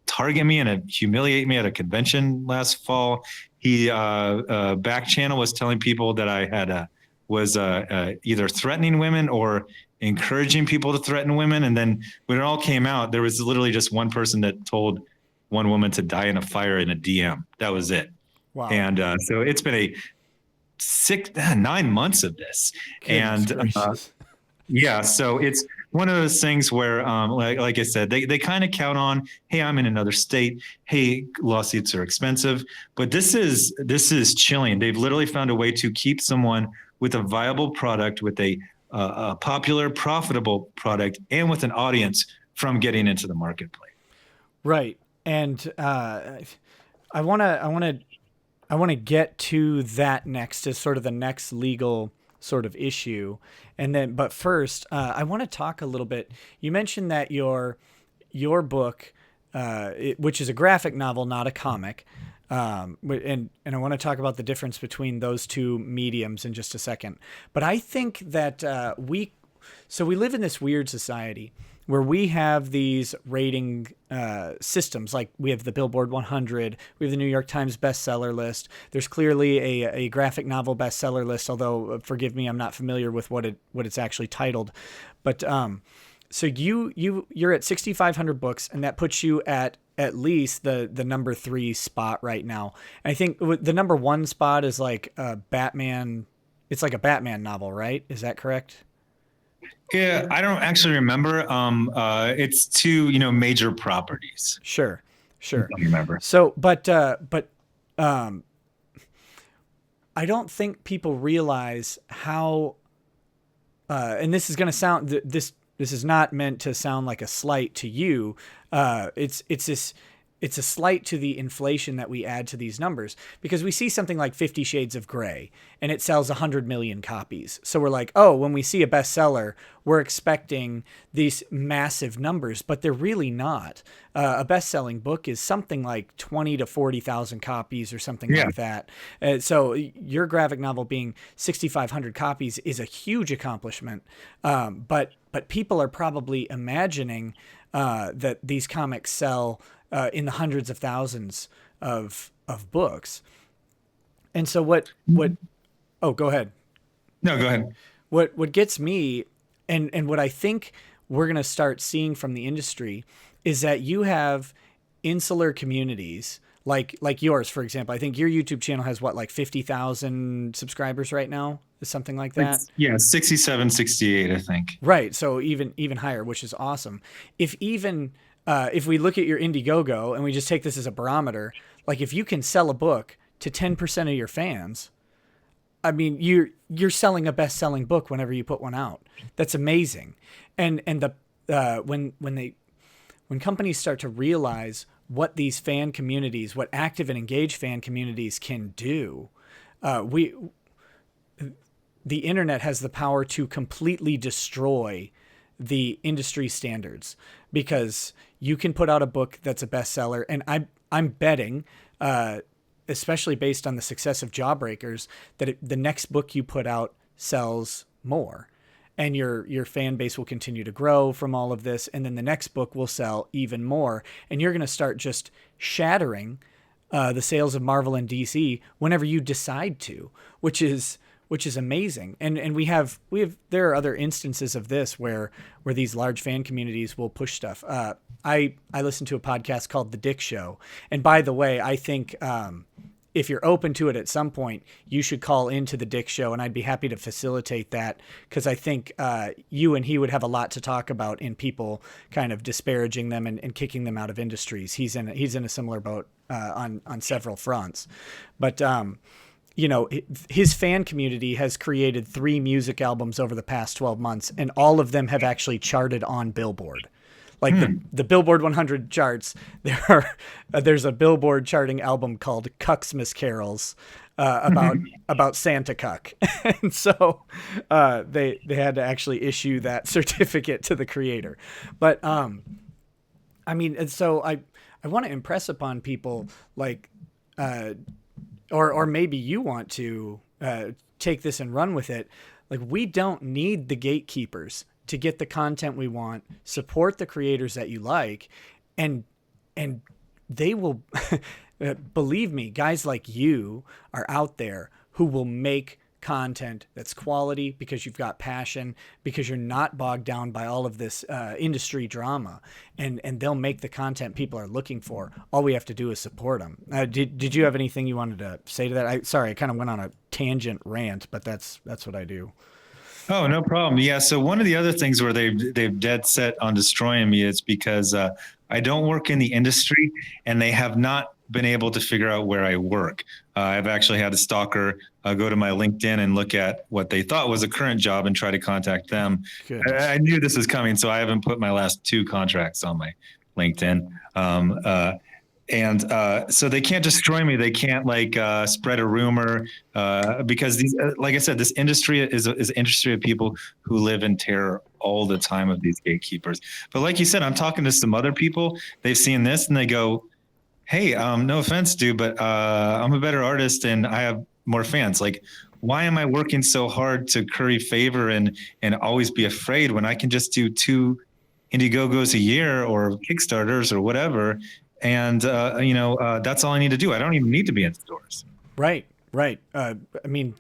target me and humiliate me at a convention last fall. He back channel was telling people that I had was either threatening women or encouraging people to threaten women. And then when it all came out, there was literally just one person that told one woman to die in a fire in a DM. That was it. Wow. And so it's been a 9 months of this. Goodness And yeah, so it's one of those things where, like I said, they kind of count on, hey, I'm in another state. Hey, lawsuits are expensive, but this is chilling. They've literally found a way to keep someone with a viable product, with a popular, profitable product, and with an audience from getting into the marketplace. Right, and I want to get to that next as sort of the next legal sort of issue. And then, but first, I want to talk a little bit. You mentioned that your book, which is a graphic novel, not a comic, and I want to talk about the difference between those two mediums in just a second. But I think that we live in this weird society where we have these rating systems. Like we have the Billboard 100, we have the New York Times bestseller list. There's clearly a graphic novel bestseller list, although forgive me, I'm not familiar with what it's actually titled. But so you're at 6,500 books, and that puts you at least the number 3 spot right now. And I think the number 1 spot is like a Batman. It's like a Batman novel, right? Is that correct? Yeah, I don't actually remember. It's 2, major properties. Sure. I don't remember. So, but I don't think people realize how, and this is going to sound, this is not meant to sound like a slight to you. It's a slight to the inflation that we add to these numbers, because we see something like 50 Shades of Grey and it sells 100 million copies. So we're like, oh, when we see a bestseller, we're expecting these massive numbers, but they're really not. A best-selling book is something like 20 to 40,000 copies or something like that. So your graphic novel being 6,500 copies is a huge accomplishment. But people are probably imagining that these comics sell in the hundreds of thousands of books. And so oh, go ahead. No, go ahead. What gets me, and what I think we're going to start seeing from the industry, is that you have insular communities like yours, for example. I think your YouTube channel has like 50,000 subscribers right now, is something like that. Yeah, 67, 68, I think. Right. So even higher, which is awesome. If we look at your Indiegogo and we just take this as a barometer, like if you can sell a book to 10% of your fans, I mean, you're selling a best-selling book whenever you put one out. That's amazing. And when companies start to realize what these fan communities, what active and engaged fan communities can do, the internet has the power to completely destroy the industry standards, because you can put out a book that's a bestseller, and I'm betting, especially based on the success of Jawbreakers, that the next book you put out sells more, and your fan base will continue to grow from all of this, and then the next book will sell even more, and you're going to start just shattering the sales of Marvel and DC whenever you decide to, which is amazing. And we have there are other instances of this where these large fan communities will push stuff. I listen to a podcast called The Dick Show. And by the way, I think if you're open to it at some point, you should call into The Dick Show, and I'd be happy to facilitate that, because I think you and he would have a lot to talk about in people kind of disparaging them and kicking them out of industries. He's in a similar boat on several fronts. But his fan community has created 3 music albums over the past 12 months, and all of them have actually charted on Billboard. Like the Billboard 100 charts, there's a Billboard charting album called Cucks Carols about Santa Cuck. And so they had to actually issue that certificate to the creator. But I mean, and so I want to impress upon people, like or maybe you want to take this and run with it. Like, we don't need the gatekeepers to get the content we want. Support the creators that you like, and they will believe me, guys like you are out there who will make content that's quality because you've got passion, because you're not bogged down by all of this industry drama, and they'll make the content people are looking for. All we have to do is support them. Did you have anything you wanted to say to that? Sorry, I kind of went on a tangent rant, but that's what I do. Oh, no problem. Yeah. So one of the other things where they've dead set on destroying me is because I don't work in the industry, and they have not been able to figure out where I work. I've actually had a stalker go to my LinkedIn and look at what they thought was a current job and try to contact them. I knew this was coming, so I haven't put my last 2 contracts on my LinkedIn. So they can't destroy me. They can't spread a rumor because these, like I said, this industry is an industry of people who live in terror all the time of these gatekeepers. But like you said, I'm talking to some other people. They've seen this and they go, "Hey, no offense, dude, but I'm a better artist and I have more fans. Like, why am I working so hard to curry favor and always be afraid when I can just do 2 Indiegogos a year or Kickstarters or whatever?" And, that's all I need to do. I don't even need to be in stores. Right. I mean,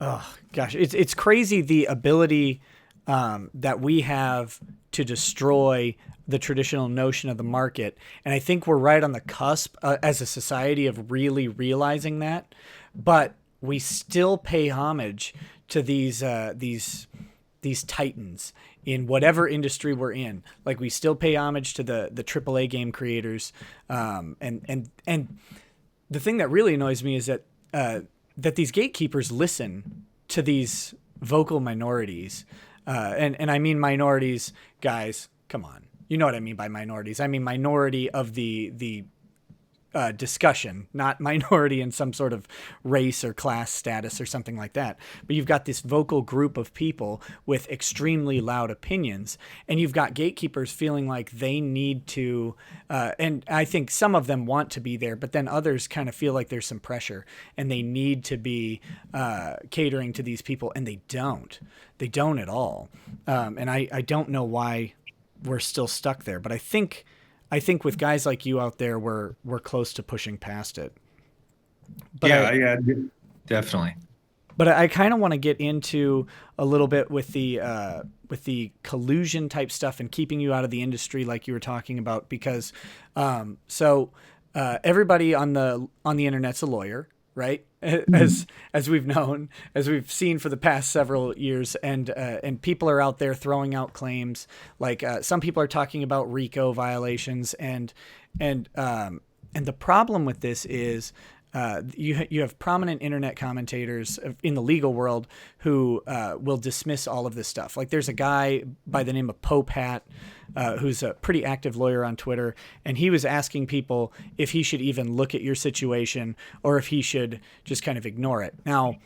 oh gosh, it's crazy the ability that we have to destroy the traditional notion of the market. And I think we're right on the cusp as a society of really realizing that. But we still pay homage to these titans in whatever industry we're in. Like, we still pay homage to the AAA game creators. And the thing that really annoys me is that these gatekeepers listen to these vocal minorities. And I mean minorities, guys, come on. You know what I mean by minorities. I mean minority of the discussion, not minority in some sort of race or class status or something like that. But you've got this vocal group of people with extremely loud opinions, and you've got gatekeepers feeling like they need to, and I think some of them want to be there, but then others kind of feel like there's some pressure and they need to be catering to these people, and they don't at all. And I don't know why we're still stuck there, but I think with guys like you out there, we're close to pushing past it. But yeah, definitely. But I kind of want to get into a little bit with the collusion type stuff and keeping you out of the industry, like you were talking about, because everybody on the internet's a lawyer, right? As we've known, as we've seen for the past several years, and people are out there throwing out claims. Like some people are talking about RICO violations, and the problem with this is you have prominent internet commentators in the legal world who will dismiss all of this stuff. Like, there's a guy by the name of Pope Hat, who's a pretty active lawyer on Twitter, and he was asking people if he should even look at your situation or if he should just kind of ignore it. Now,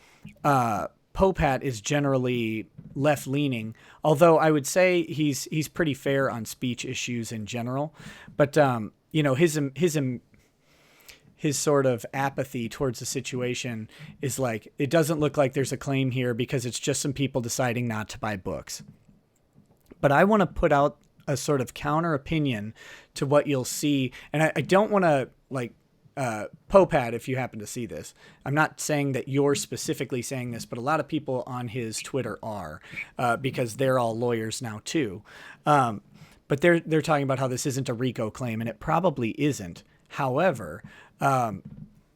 Pope Hat is generally left-leaning, although I would say he's pretty fair on speech issues in general. But his sort of apathy towards the situation is like, it doesn't look like there's a claim here because it's just some people deciding not to buy books. But I want to put out a sort of counter opinion to what you'll see. And I don't want to Popad, if you happen to see this, I'm not saying that you're specifically saying this, but a lot of people on his Twitter are, because they're all lawyers now too. But they're talking about how this isn't a RICO claim, and it probably isn't. However,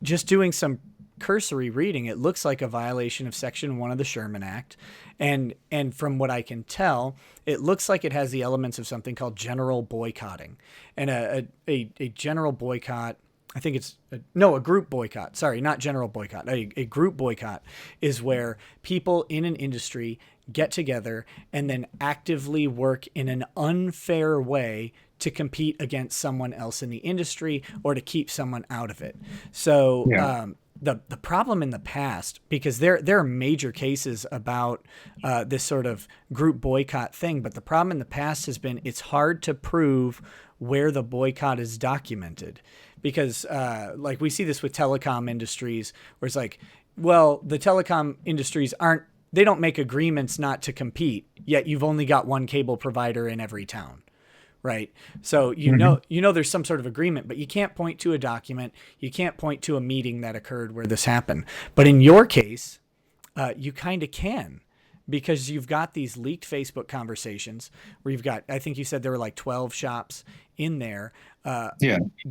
just doing some cursory reading, it looks like a violation of Section 1 of the Sherman Act. And from what I can tell, it looks like it has the elements of something called general boycotting. And a general boycott, I think it's a group boycott. Sorry, not general boycott. A group boycott is where people in an industry get together and then actively work in an unfair way to compete against someone else in the industry or to keep someone out of it. So the problem in the past, because there are major cases about this sort of group boycott thing, but the problem in the past has been it's hard to prove where the boycott is documented. Because like we see this with telecom industries, where it's like, Well, the telecom industries they don't make agreements not to compete, yet you've only got one cable provider in every town. Right. So there's some sort of agreement, but you can't point to a document. You can't point to a meeting that occurred where this happened. But in your case, you kind of can, because you've got these leaked Facebook conversations where you've got, I think you said there were like 12 shops in there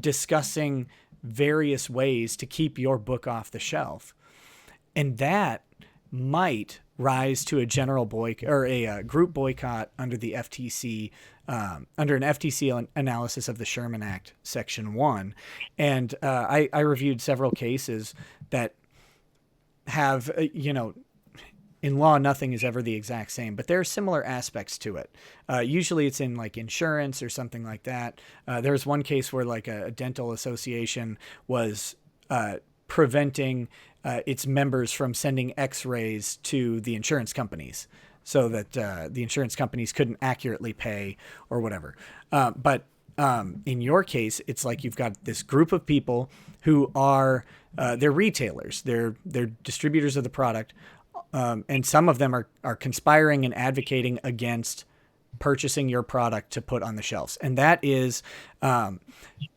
discussing various ways to keep your book off the shelf. And that might rise to a general boycott or a group boycott under the FTC, under an FTC analysis of the Sherman Act, Section 1. And I reviewed several cases that have, in law, nothing is ever the exact same, but there are similar aspects to it. Usually it's in like insurance or something like that. There was one case where like a dental association was preventing its members from sending x-rays to the insurance companies so that the insurance companies couldn't accurately pay or whatever. But in your case, it's like you've got this group of people who are, they're retailers, they're distributors of the product. And some of them are conspiring and advocating against purchasing your product to put on the shelves. And that is, to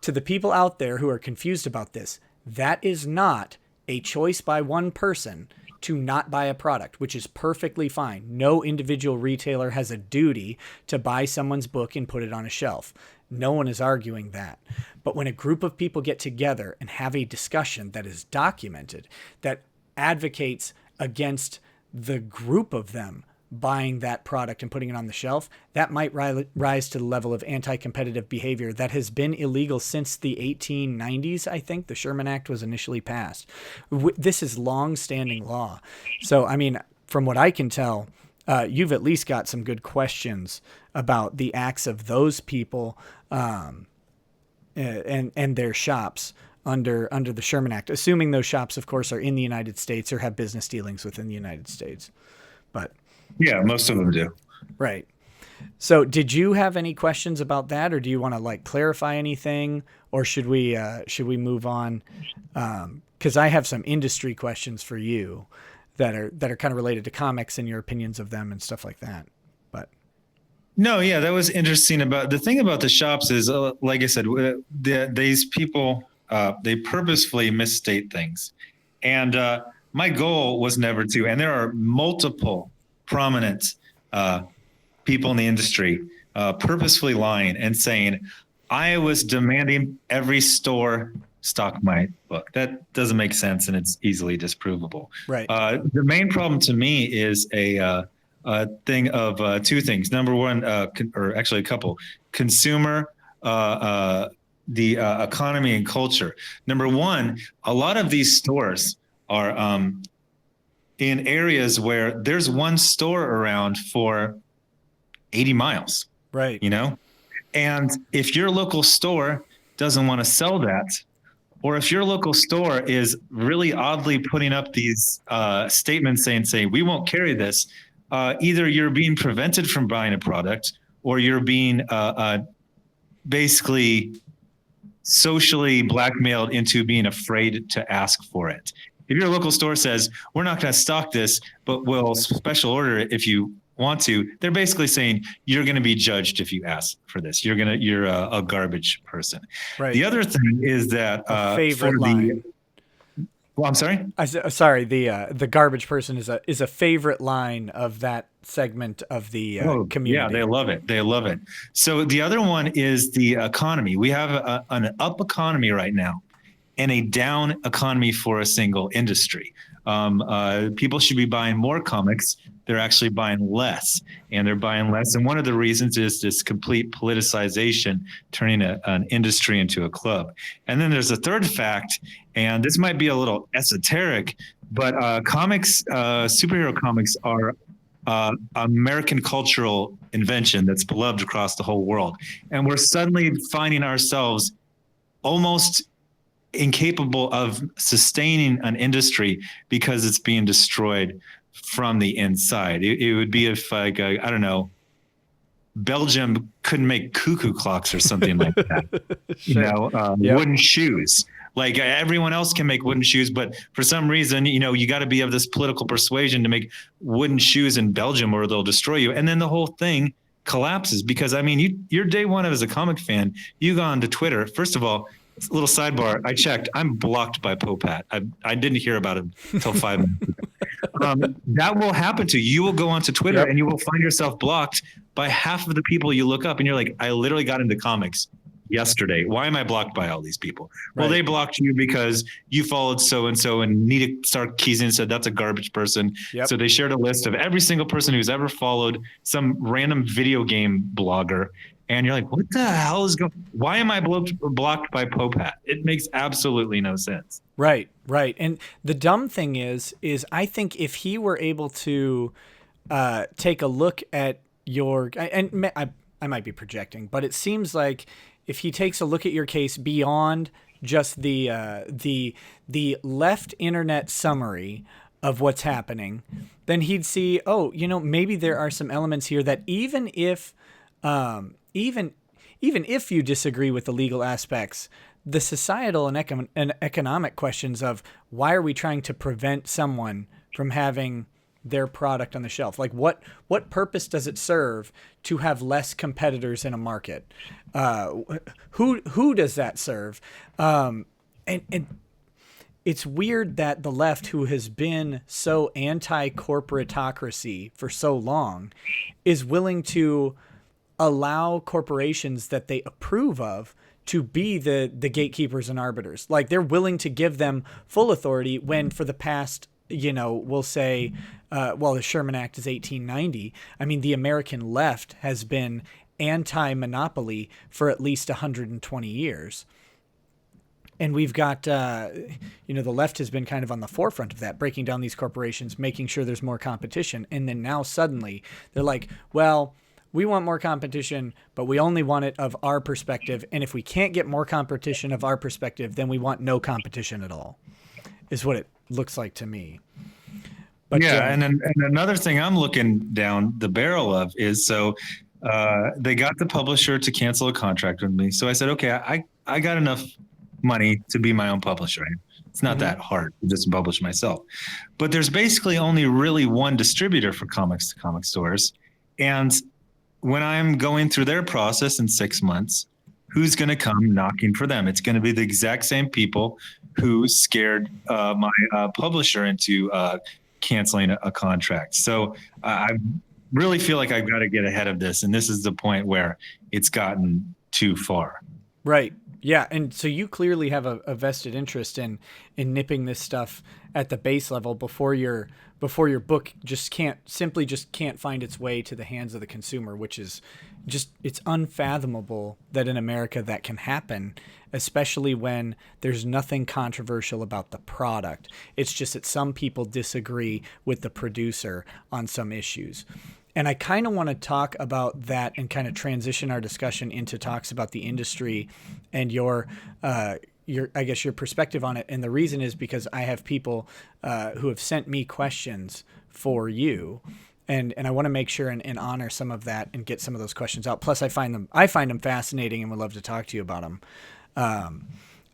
the people out there who are confused about this, that is not a choice by one person to not buy a product, which is perfectly fine. No individual retailer has a duty to buy someone's book and put it on a shelf. No one is arguing that. But when a group of people get together and have a discussion that is documented, that advocates against the group of them buying that product and putting it on the shelf, that might rise to the level of anti-competitive behavior that has been illegal since the 1890s. I think the Sherman Act was initially passed. This is long-standing law. So, I mean, from what I can tell, you've at least got some good questions about the acts of those people and their shops under the Sherman Act, assuming those shops, of course, are in the United States or have business dealings within the United States. But yeah, most of them do. Right. So did you have any questions about that, or do you want to like clarify anything, or should we move on? Because I have some industry questions for you that are kind of related to comics and your opinions of them and stuff like that. But no, yeah, that was interesting. About the thing about the shops is, like I said, these people, they purposefully misstate things. And my goal was never to, and there are multiple prominent people in the industry purposefully lying and saying, I was demanding every store stock my book. That doesn't make sense, and it's easily disprovable. Right. The main problem to me is a thing of two things. Number one, or actually a couple, consumer, the economy and culture. Number one, a lot of these stores are in areas where there's one store around for 80 miles. Right. And if your local store doesn't want to sell that, or if your local store is really oddly putting up these statements saying, we won't carry this, either you're being prevented from buying a product, or you're being basically socially blackmailed into being afraid to ask for it. If your local store says, we're not going to stock this, but we'll special order it if you want to, they're basically saying you're going to be judged if you ask for this. You're a garbage person. Right. The other thing is that favorite line. Well, I'm sorry. Sorry. The garbage person is a favorite line of that segment of the community. Yeah, they love it. They love it. So the other one is the economy. We have an up economy right now, and a down economy for a single industry. People should be buying more comics. They're actually buying less, and they're buying less. And one of the reasons is this complete politicization, turning an industry into a club. And then there's a third fact, and this might be a little esoteric, but comics, superhero comics are American cultural invention that's beloved across the whole world. And we're suddenly finding ourselves almost incapable of sustaining an industry because it's being destroyed from the inside. It would be if, like, I don't know, Belgium couldn't make cuckoo clocks or something like that. Sure. Wooden shoes. Like everyone else can make wooden shoes, but for some reason, you got to be of this political persuasion to make wooden shoes in Belgium or they'll destroy you. And then the whole thing collapses because you're day one as a comic fan. You go onto Twitter. First of all, little sidebar. I checked. I'm blocked by Popat. I didn't hear about it until 5 minutes ago. That will happen to you. You will go onto Twitter and you will find yourself blocked by half of the people you look up, and you're like, I literally got into comics yesterday. Why am I blocked by all these people? Well, they blocked you because you followed so-and-so and Nita Sarkeesian said that's a garbage person. Yep. So they shared a list of every single person who's ever followed some random video game blogger. And you're like, what the hell is going on? Why am I blocked by Popat? It makes absolutely no sense. Right. And the dumb thing is I think if he were able to take a look at your, and I might be projecting, but it seems like if he takes a look at your case beyond just the left internet summary of what's happening, then he'd see, maybe there are some elements here that even if you disagree with the legal aspects, the societal and economic questions of why are we trying to prevent someone from having their product on the shelf? Like what purpose does it serve to have less competitors in a market? Who does that serve? And it's weird that the left, who has been so anti-corporatocracy for so long, is willing to allow corporations that they approve of to be the gatekeepers and arbiters. Like they're willing to give them full authority when for the past, we'll say, the Sherman Act is 1890. I mean, the American left has been anti-monopoly for at least 120 years. And we've got, the left has been kind of on the forefront of that, breaking down these corporations, making sure there's more competition. And then now suddenly they're like, well, we want more competition, but we only want it of our perspective. And if we can't get more competition of our perspective, then we want no competition at all, is what it looks like to me. But and another thing I'm looking down the barrel of is, they got the publisher to cancel a contract with me. So I said, okay, I got enough money to be my own publisher. It's not that hard to just publish myself. But there's basically only really one distributor for comics to comic stores. And when I'm going through their process in 6 months, who's going to come knocking for them? It's going to be the exact same people who scared my publisher into canceling a contract. So I really feel like I've got to get ahead of this. And this is the point where it's gotten too far. Right. Yeah. And so you clearly have a vested interest in nipping this stuff at the base level before your book just can't find its way to the hands of the consumer, which is just, it's unfathomable that in America that can happen, especially when there's nothing controversial about the product. It's just that some people disagree with the producer on some issues. And I kind of want to talk about that and kind of transition our discussion into talks about the industry and your perspective on it. And the reason is because I have people who have sent me questions for you. And I want to make sure and honor some of that and get some of those questions out. Plus, I find them fascinating and would love to talk to you about them.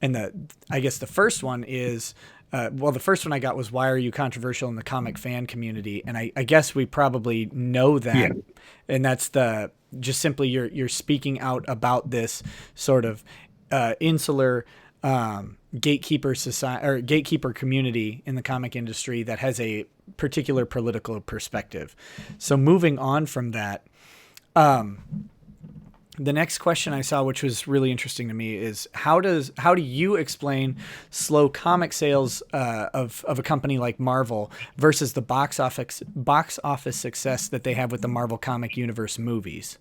And the first one is, the first one I got was, why are you controversial in the comic fan community? And I guess we probably know that. Yeah. And that's just simply you're speaking out about this sort of insular gatekeeper society or gatekeeper community in the comic industry that has a particular political perspective. So moving on from that, the next question I saw, which was really interesting to me, is how do you explain slow comic sales of a company like Marvel versus the box office success that they have with the Marvel Comic Universe movies?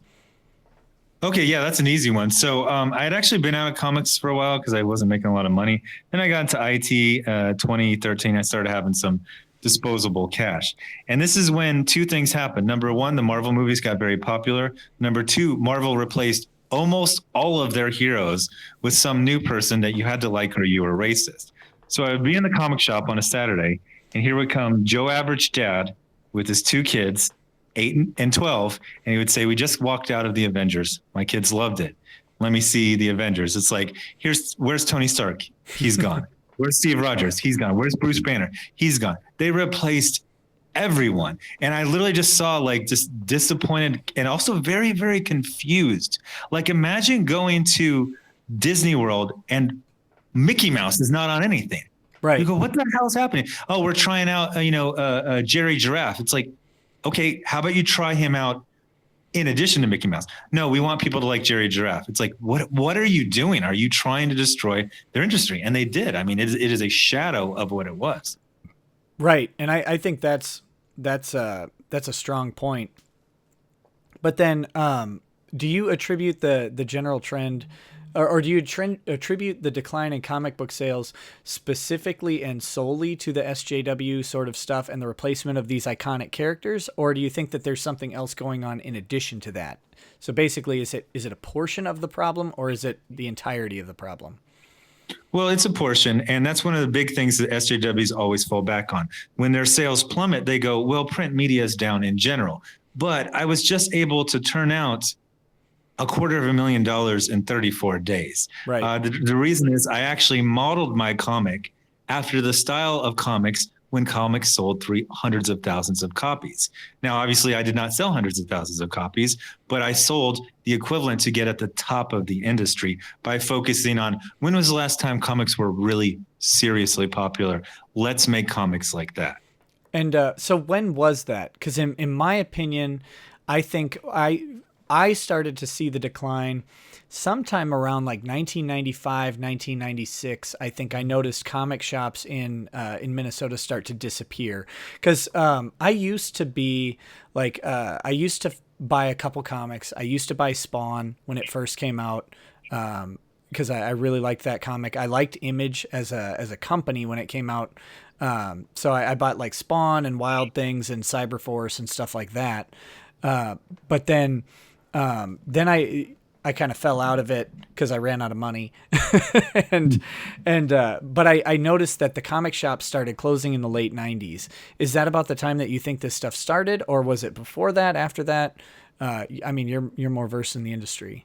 Okay, yeah, that's an easy one. So I had actually been out of comics for a while because I wasn't making a lot of money. Then I got into IT 2013. I started having some disposable cash. And this is when two things happened. Number one, the Marvel movies got very popular. Number two, Marvel replaced almost all of their heroes with some new person that you had to like or you were racist. So I would be in the comic shop on a Saturday, and here would come Joe Average Dad with his two kids, 8 and 12, and he would say, "We just walked out of the Avengers. My kids loved it." Let me see the Avengers. It's like, where's Tony Stark? He's gone. Where's Steve Rogers? He's gone. Where's Bruce Banner? He's gone. They replaced everyone. And I literally just saw like just disappointed and also very, very confused. Like imagine going to Disney World and Mickey Mouse is not on anything. Right. You go, what the hell is happening? Oh, we're trying out, Jerry Giraffe. It's like, okay, how about you try him out in addition to Mickey Mouse? No, we want people to like Jerry Giraffe. It's like, what are you doing? Are you trying to destroy their industry? And they did. I mean, it is a shadow of what it was. Right. And I think that's a strong point. But then, do you attribute the general trend, or do you attribute the decline in comic book sales specifically and solely to the SJW sort of stuff and the replacement of these iconic characters? Or do you think that there's something else going on in addition to that? So basically, is it a portion of the problem, or is it the entirety of the problem? Well, it's a portion, and that's one of the big things that SJWs always fall back on. When their sales plummet, they go, well, print media is down in general. But I was just able to turn out $250,000 in 34 days. Right. The reason is I actually modeled my comic after the style of comics when comics sold hundreds of thousands of copies. Now, obviously, I did not sell hundreds of thousands of copies, but I sold the equivalent to get at the top of the industry by focusing on when was the last time comics were really seriously popular? Let's make comics like that. And so when was that? Because in my opinion, I think I started to see the decline sometime around like 1995, 1996. I think I noticed comic shops in Minnesota start to disappear. Because I used to be like, I used to buy a couple comics. I used to buy Spawn when it first came out, because I really liked that comic. I liked Image as a company when it came out. So I bought like Spawn and Wild Things and Cyberforce and stuff like that. But then I kind of fell out of it because I ran out of money. But I noticed that the comic shops started closing in the late 90s. Is that about the time that you think this stuff started, or was it before that, after that? I mean, you're more versed in the industry.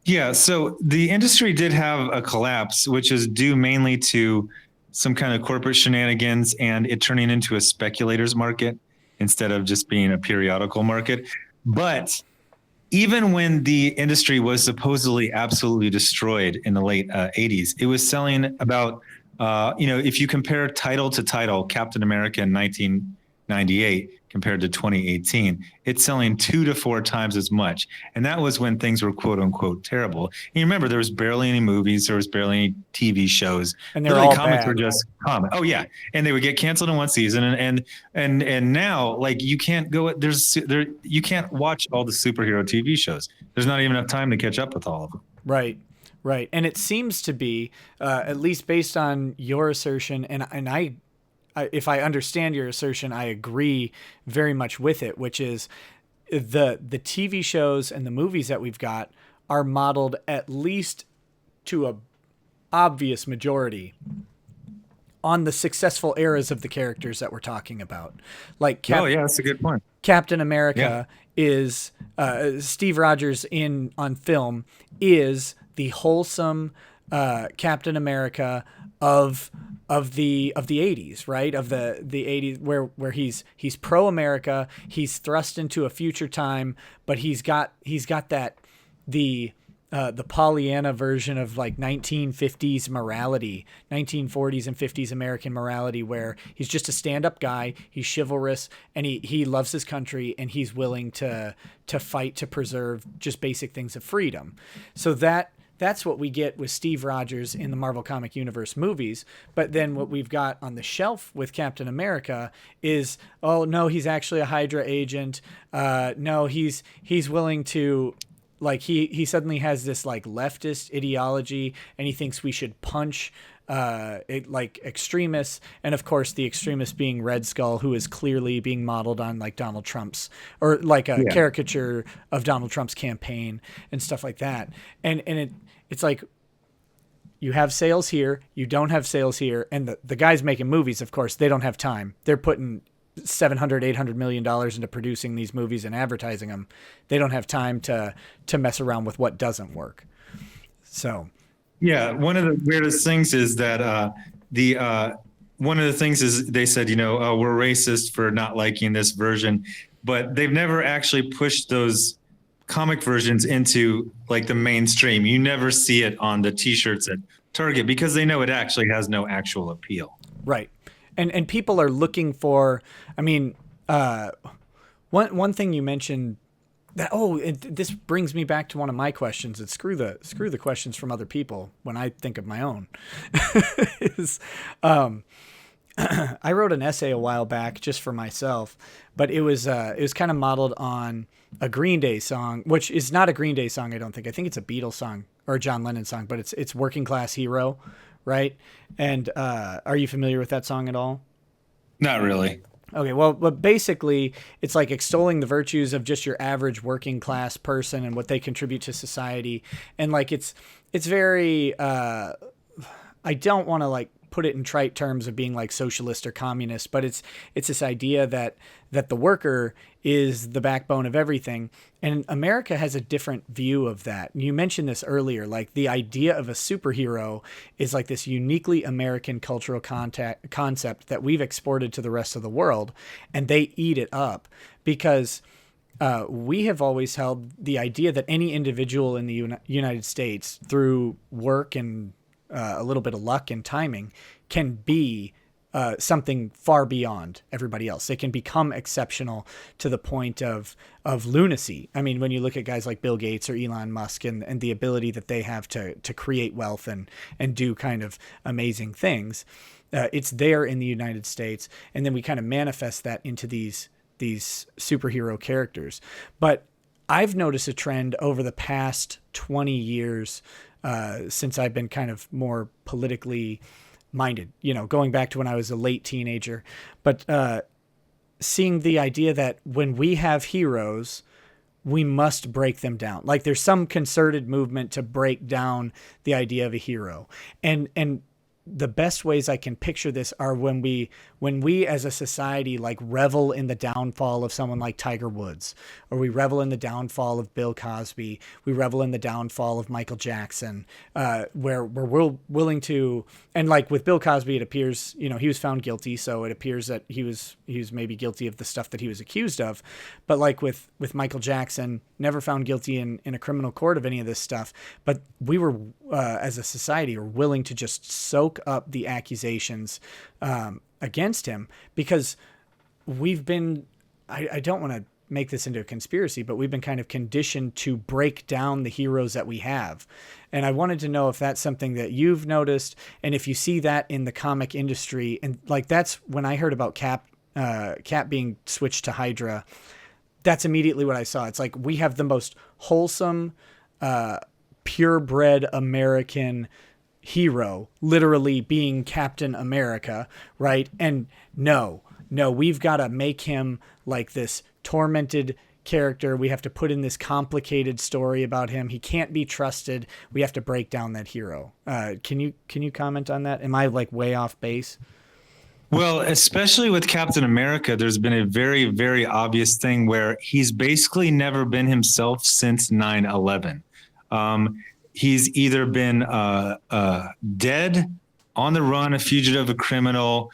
Yeah, so the industry did have a collapse, which is due mainly to some kind of corporate shenanigans and it turning into a speculators market instead of just being a periodical market. But even when the industry was supposedly absolutely destroyed in the late 80s, it was selling about, if you compare title to title, Captain America in 1998 compared to 2018, it's selling 2 to 4 times as much. And that was when things were quote unquote terrible. And you remember there was barely any movies, there was barely any TV shows. And they're all comics bad. were just comic. Oh yeah. And they would get canceled in one season. And now like you can't you can't watch all the superhero TV shows. There's not even enough time to catch up with all of them. Right. Right. And it seems to be, at least based on your assertion, and I, if I understand your assertion, I agree very much with it, which is the TV shows and the movies that we've got are modeled at least to a obvious majority on the successful eras of the characters that we're talking about. Like that's a good point. Captain America is Steve Rogers on film is the wholesome Captain America of the 80s, right? Of the 80s where he's pro America, he's thrust into a future time, but he's got that the Pollyanna version of like 1950s morality, 1940s and 50s American morality, where he's just a stand-up guy, he's chivalrous, and he loves his country, and he's willing to fight to preserve just basic things of freedom. So that's what we get with Steve Rogers in the Marvel Comic Universe movies. But then what we've got on the shelf with Captain America is, oh no, he's actually a Hydra agent. No, he's willing to, like, he suddenly has this like leftist ideology, and he thinks we should punch like extremists, and of course the extremist being Red Skull, who is clearly being modeled on like Donald Trump's, or like a caricature of Donald Trump's campaign and stuff like that. And it's like, you have sales here, you don't have sales here, and the guys making movies, of course, they don't have time. They're putting $700-800 million into producing these movies and advertising them. They don't have time to mess around with what doesn't work. So Yeah, one of the weirdest things is that the one of the things is they said, we're racist for not liking this version, but they've never actually pushed those comic versions into like the mainstream. You never see it on the T-shirts at Target because they know it actually has no actual appeal. right, and people are looking for. I mean, one thing you mentioned that this brings me back to one of my questions. And screw the questions from other people when I think of my own. is I wrote an essay a while back just for myself, but it was kind of modeled on a Green Day song, which is not a Green Day song. I don't think. I think it's a Beatles song or a John Lennon song, but it's Working Class Hero, right? And are you familiar with that song at all? Not really. Okay, well, but basically, it's like extolling the virtues of just your average working class person and what they contribute to society, and like it's very. I don't want to like put it in trite terms of being like socialist or communist, but it's this idea that the worker is the backbone of everything, and America has a different view of that. You mentioned this earlier, like the idea of a superhero is like this uniquely American cultural concept that we've exported to the rest of the world, and they eat it up because we have always held the idea that any individual in the United States, through work and a little bit of luck and timing, can be something far beyond everybody else. They can become exceptional to the point of lunacy. I mean, when you look at guys like Bill Gates or Elon Musk and the ability that they have to create wealth and do kind of amazing things, it's there in the United States. And then we kind of manifest that into these superhero characters. But I've noticed a trend over the past 20 years since I've been kind of more politically minded, going back to when I was a late teenager, but seeing the idea that when we have heroes, we must break them down. Like there's some concerted movement to break down the idea of a hero. And the best ways I can picture this are when we as a society like revel in the downfall of someone like Tiger Woods, or we revel in the downfall of Bill Cosby, we revel in the downfall of Michael Jackson, where we're willing to, and like with Bill Cosby, it appears, he was found guilty, so it appears that he was maybe guilty of the stuff that he was accused of. But like with Michael Jackson, never found guilty in a criminal court of any of this stuff. But we were, as a society, are willing to just soak up the accusations against him because we've been, I don't want to make this into a conspiracy, but we've been kind of conditioned to break down the heroes that we have. And I wanted to know if that's something that you've noticed and if you see that in the comic industry. And like, that's when I heard about Cap being switched to Hydra. That's immediately what I saw. It's like, we have the most wholesome, purebred American hero literally being Captain America, right? And no, we've got to make him like this tormented character. We have to put in this complicated story about him. He can't be trusted. We have to break down that hero. Can you comment on that? Am I like way off base? Well, especially with Captain America, there's been a very, very obvious thing where he's basically never been himself since 9/11. He's either been dead, on the run, a fugitive, a criminal,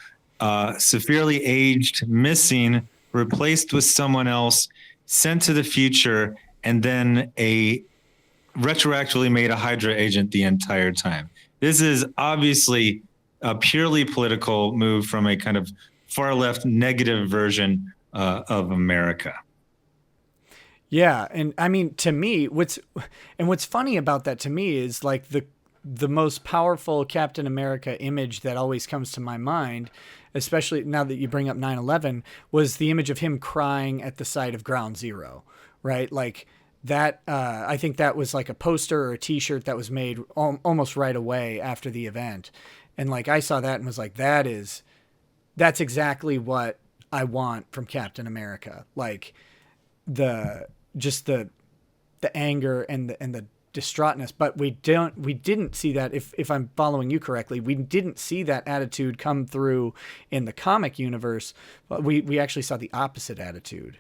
severely aged, missing, replaced with someone else, sent to the future, and then retroactively made a Hydra agent the entire time. This is obviously a purely political move from a kind of far left negative version of America. Yeah, and I mean, to me, what's funny about that to me is like the most powerful Captain America image that always comes to my mind, especially now that you bring up 9/11, was the image of him crying at the site of Ground Zero, right? Like that, I think that was like a poster or a T-shirt that was made almost right away after the event, and like I saw that and was like, that's exactly what I want from Captain America, like the anger and the distraughtness. But we didn't see that, if I'm following you correctly, we didn't see that attitude come through in the comic universe, but we actually saw the opposite attitude.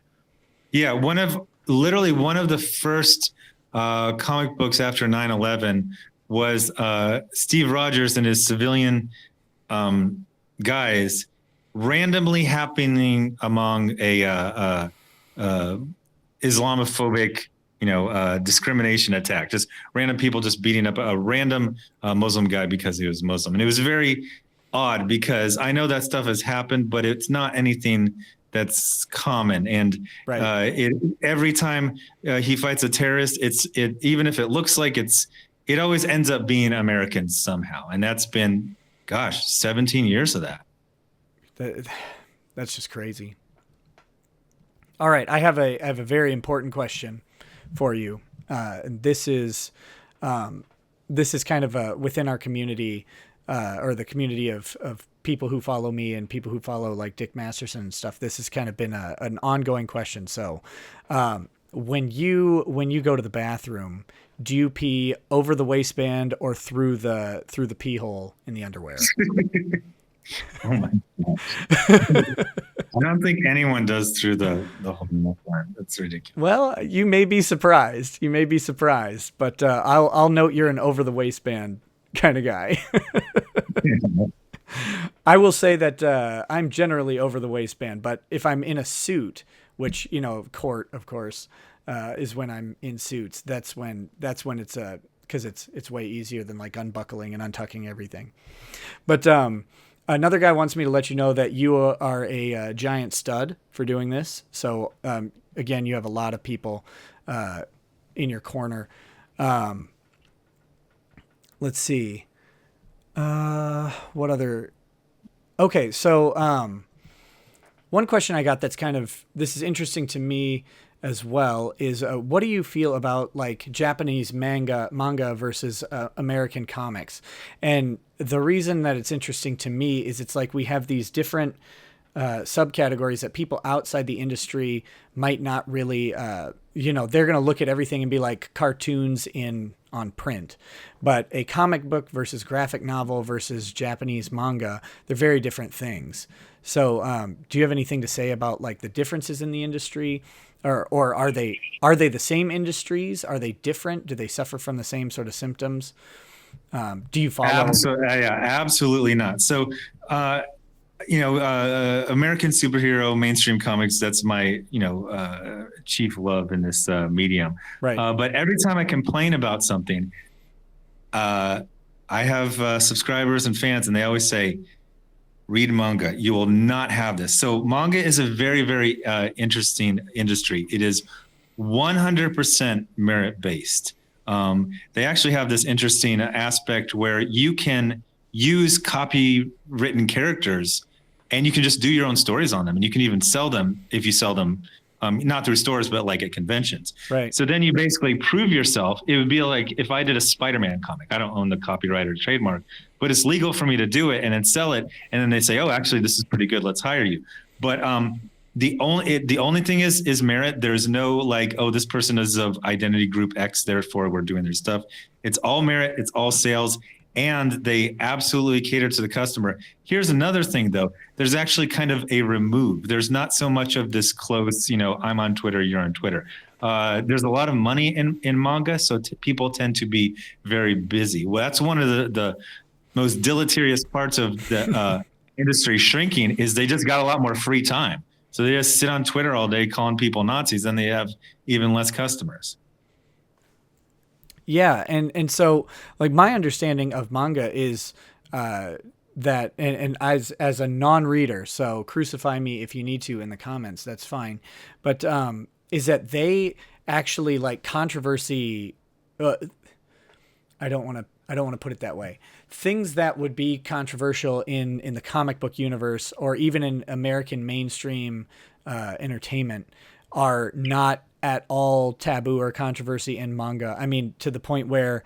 Yeah, one of the first comic books after 9/11 was Steve Rogers and his civilian guys randomly happening among a Islamophobic, discrimination attack. Just random people just beating up a random Muslim guy because he was Muslim, and it was very odd because I know that stuff has happened, but it's not anything that's common. And Right. every time he fights a terrorist, even if it looks like it always ends up being Americans somehow, and that's been, gosh, 17 years of that. That's just crazy. All right, I have a very important question for you. And this is kind of within our community, or the community of people who follow me and people who follow like Dick Masterson and stuff. This has kind of been an ongoing question. So, when you go to the bathroom, do you pee over the waistband or through the pee hole in the underwear? Oh my God. I don't think anyone does through the whole milk line. That's ridiculous. Well, you may be surprised. You may be surprised, but I'll note you're an over the waistband kind of guy. I will say that I'm generally over the waistband, but if I'm in a suit, which court, of course, is when I'm in suits. That's when it's because it's way easier than like unbuckling and untucking everything. But another guy wants me to let you know that you are a giant stud for doing this. So again, you have a lot of people in your corner. Let's see. What other? Okay, so one question I got that's this is interesting to me as well is what do you feel about like Japanese manga versus American comics? And the reason that it's interesting to me is it's like we have these different subcategories that people outside the industry might not really, they're going to look at everything and be like cartoons on print, but a comic book versus graphic novel versus Japanese manga, they're very different things. So, do you have anything to say about like the differences in the industry, or are they the same industries? Are they different? Do they suffer from the same sort of symptoms? Do you follow? Yeah, absolutely not. So, American superhero mainstream comics, that's my, chief love in this medium. Right. But every time I complain about something, I have subscribers and fans, and they always say, read manga. You will not have this. So manga is a very, very interesting industry. It is 100% merit-based. They actually have this interesting aspect where you can use copywritten characters and you can just do your own stories on them. And you can even sell them if you sell them, not through stores, but like at conventions. Right. So then you basically prove yourself. It would be like if I did a Spider-Man comic. I don't own the copyright or trademark, but it's legal for me to do it and then sell it. And then they say, oh, actually, this is pretty good. Let's hire you. But the only thing is merit. There's no like, oh, this person is of identity group X, therefore we're doing their stuff. It's all merit. It's all sales. And they absolutely cater to the customer. Here's another thing, though. There's actually kind of a remove. There's not so much of this close, I'm on Twitter, you're on Twitter. There's a lot of money in manga, so people tend to be very busy. Well, that's one of the most deleterious parts of the industry shrinking is they just got a lot more free time. So they just sit on Twitter all day calling people Nazis, and they have even less customers. Yeah, and so like my understanding of manga is that and as a non-reader, so crucify me if you need to in the comments, that's fine. But is that they actually like controversy? I don't want to put it that way. Things that would be controversial in the comic book universe or even in American mainstream entertainment are not at all taboo or controversy in manga. I mean, to the point where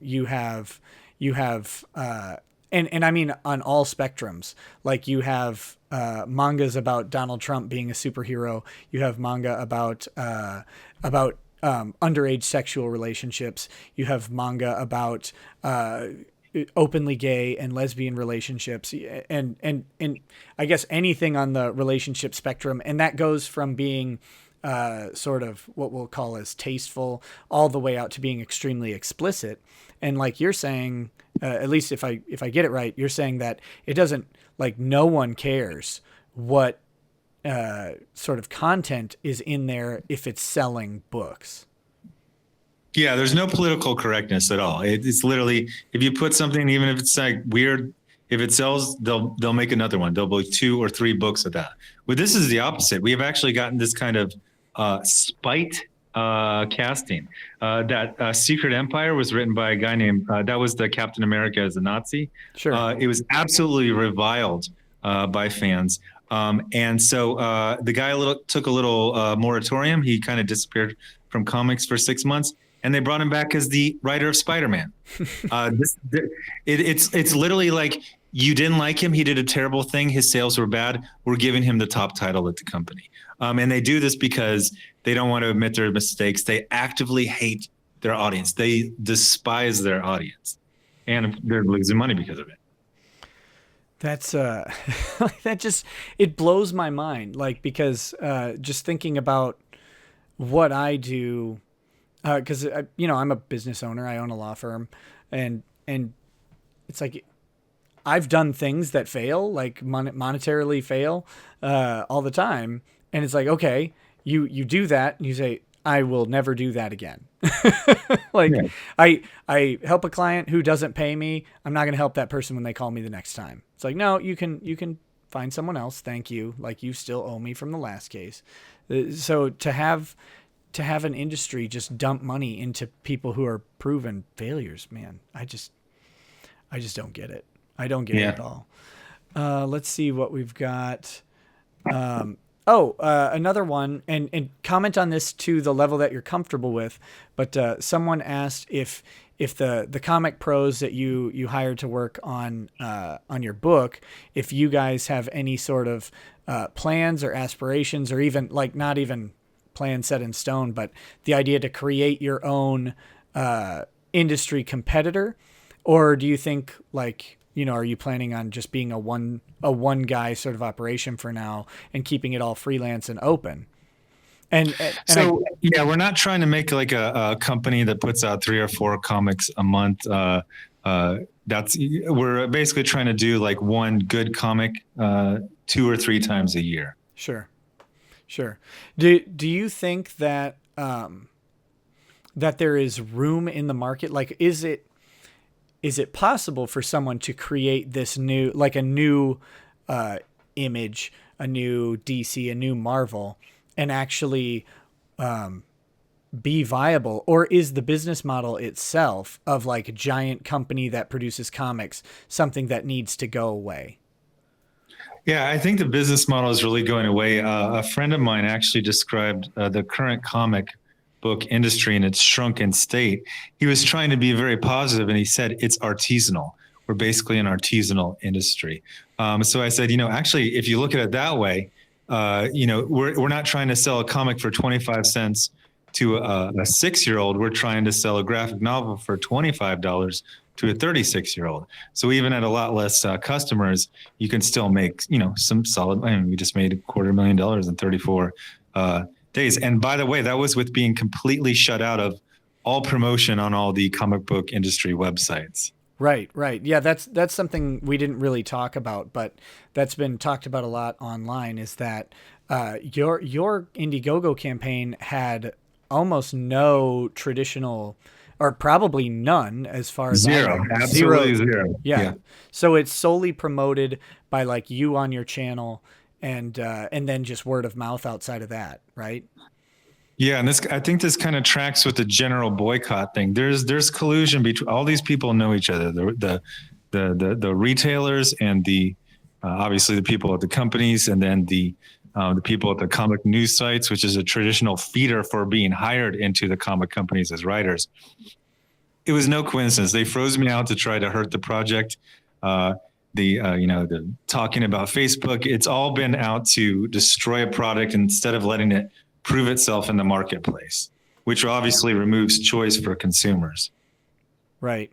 you have and I mean on all spectrums. Like you have mangas about Donald Trump being a superhero. You have manga about underage sexual relationships. You have manga about openly gay and lesbian relationships, and I guess anything on the relationship spectrum. And that goes from being sort of what we'll call as tasteful, all the way out to being extremely explicit. And like you're saying, at least if I get it right, you're saying that it doesn't, like, no one cares what sort of content is in there if it's selling books. Yeah, there's no political correctness at all. It's literally, if you put something, even if it's like weird, if it sells, they'll make another one. There'll be 2 or 3 books of that. Well, this is the opposite. We have actually gotten this kind of spite casting. That Secret Empire was written by a guy named, that was the Captain America as a Nazi. Sure. It was absolutely reviled by fans. And so the guy took a little moratorium. He kind of disappeared from comics for 6 months. And they brought him back as the writer of Spider-Man. It's literally like, you didn't like him. He did a terrible thing. His sales were bad. We're giving him the top title at the company. And they do this because they don't want to admit their mistakes. They actively hate their audience. They despise their audience. And they're losing money because of it. That's that just, it blows my mind. Like, because just thinking about what I do, because I'm a business owner. I own a law firm, and it's like, I've done things that fail, like monetarily fail, all the time. And it's like, okay, you do that, and you say, I will never do that again. Like, yeah. I help a client who doesn't pay me. I'm not going to help that person when they call me the next time. It's like, no, you can find someone else. Thank you. Like, you still owe me from the last case. So to have an industry just dump money into people who are proven failures, man, I just don't get it. I don't get it at all. Let's see what we've got. Another one, and comment on this to the level that you're comfortable with. But someone asked if the comic pros that you hired to work on your book, if you guys have any sort of plans or aspirations, or even, like, not even plan set in stone, but the idea to create your own industry competitor, or do you think, like, are you planning on just being a one guy sort of operation for now and keeping it all freelance and open? And we're not trying to make like a company that puts out 3 or 4 comics a month. We're basically trying to do like one good comic 2 or 3 times a year. Sure. Do you think that that there is room in the market? Like, is it possible for someone to create this new, like a new Image, a new DC, a new Marvel, and actually be viable? Or is the business model itself of like a giant company that produces comics something that needs to go away? Yeah, I think the business model is really going away. A friend of mine actually described the current comic book industry in its shrunken state. He was trying to be very positive, and he said it's artisanal. We're basically an artisanal industry. So I said, actually, if you look at it that way, we're not trying to sell a comic for 25 cents to a 6-year-old. We're trying to sell a graphic novel for $25 to a 36-year-old. So even at a lot less customers, you can still make, some solid. We just made $250,000 in 34 days. And by the way, that was with being completely shut out of all promotion on all the comic book industry websites. Right. Yeah, that's something we didn't really talk about, but that's been talked about a lot online, is that your Indiegogo campaign had almost no traditional, or probably none, as far as zero. Absolutely zero. Yeah. So it's solely promoted by like you on your channel, and then just word of mouth outside of that, right? Yeah, and I think this kind of tracks with the general boycott thing. There's collusion between all these people know each other. The retailers and the obviously the people at the companies, and then the people at the comic news sites, which is a traditional feeder for being hired into the comic companies as writers. It was no coincidence. They froze me out to try to hurt the project. The talking about Facebook, it's all been out to destroy a product instead of letting it prove itself in the marketplace, which obviously removes choice for consumers. Right.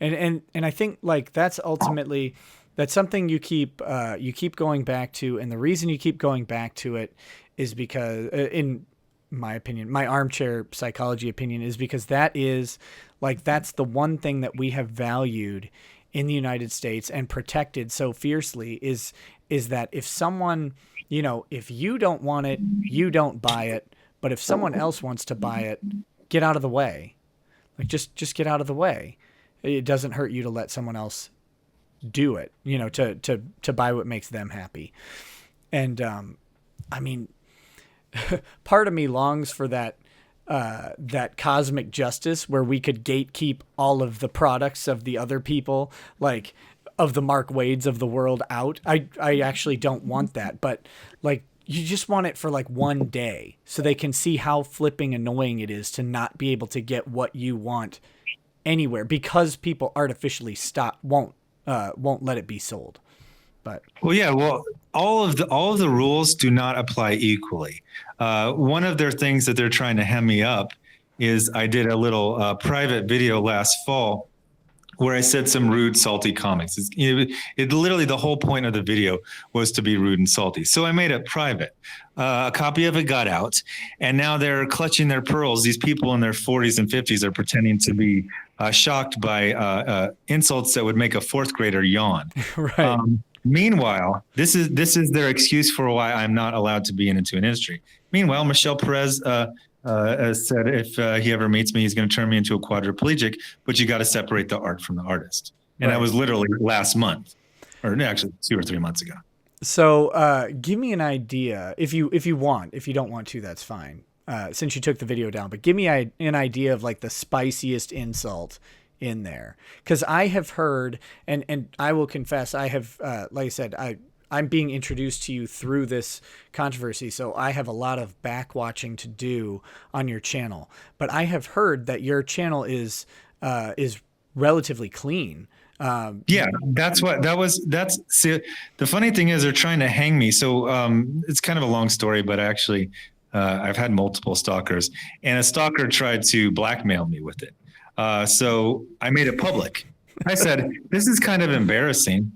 And I think like that's ultimately That's something you keep going back to, and the reason you keep going back to it is because, in my opinion, my armchair psychology opinion, is because that is like that's the one thing that we have valued in the United States and protected so fiercely is that if someone, if you don't want it, you don't buy it, but if someone else wants to buy it, get out of the way. Like just get out of the way. It doesn't hurt you to let someone else do it, to buy what makes them happy. And I mean, part of me longs for that cosmic justice where we could gatekeep all of the products of the other people, like of the Mark Waids of the world out. I actually don't want that, but like you just want it for like one day so they can see how flipping annoying it is to not be able to get what you want anywhere because people artificially won't let it be sold. But all of the rules do not apply equally. One of their things that they're trying to hem me up is I did a little private video last fall where I said some rude, salty comments. It literally, the whole point of the video was to be rude and salty. So I made it private. A copy of it got out, and now they're clutching their pearls. These people in their 40s and 50s are pretending to be shocked by insults that would make a fourth grader yawn. Right. Meanwhile, this is their excuse for why I'm not allowed to be into an industry. Meanwhile, Michelle Perez said if he ever meets me, he's going to turn me into a quadriplegic, but you got to separate the art from the artist. And that was literally last month, or actually 2 or 3 months ago. So give me an idea, if you want. If you don't want to, that's fine, since you took the video down. But give me an idea of like the spiciest insult in there, because I have heard, and I will confess, I have, like I said, I'm being introduced to you through this controversy, so I have a lot of back watching to do on your channel. But I have heard that your channel is relatively clean. See, the funny thing is they're trying to hang me. So it's kind of a long story, but actually I've had multiple stalkers, and a stalker tried to blackmail me with it. So I made it public. I said, this is kind of embarrassing.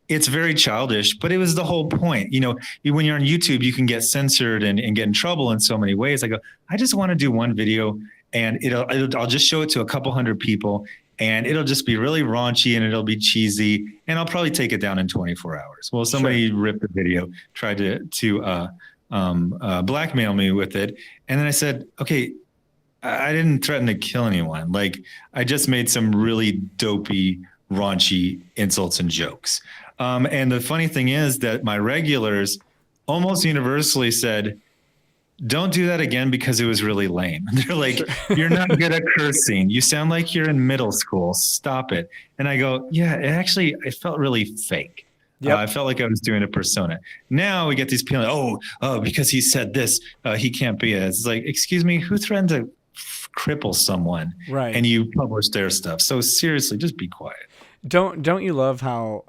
It's very childish, but it was the whole point. When you're on YouTube, you can get censored and get in trouble in so many ways. I go, I just want to do one video, and I'll just show it to a couple hundred people, and it'll just be really raunchy and it'll be cheesy, and I'll probably take it down in 24 hours. Well, somebody ripped the video, tried to blackmail me with it. And then I said, okay, I didn't threaten to kill anyone. Like, I just made some really dopey, raunchy insults and jokes. And the funny thing is that my regulars almost universally said, don't do that again because it was really lame. They're like, you're not good at cursing. You sound like you're in middle school. Stop it. And I go, yeah, it felt really fake. Yep. I felt like I was doing a persona. Now we get these people, because he said this, he can't be it. It's like, excuse me, who threatened to cripple someone? Right. And you publish their stuff. So seriously, just be quiet. Don't you love how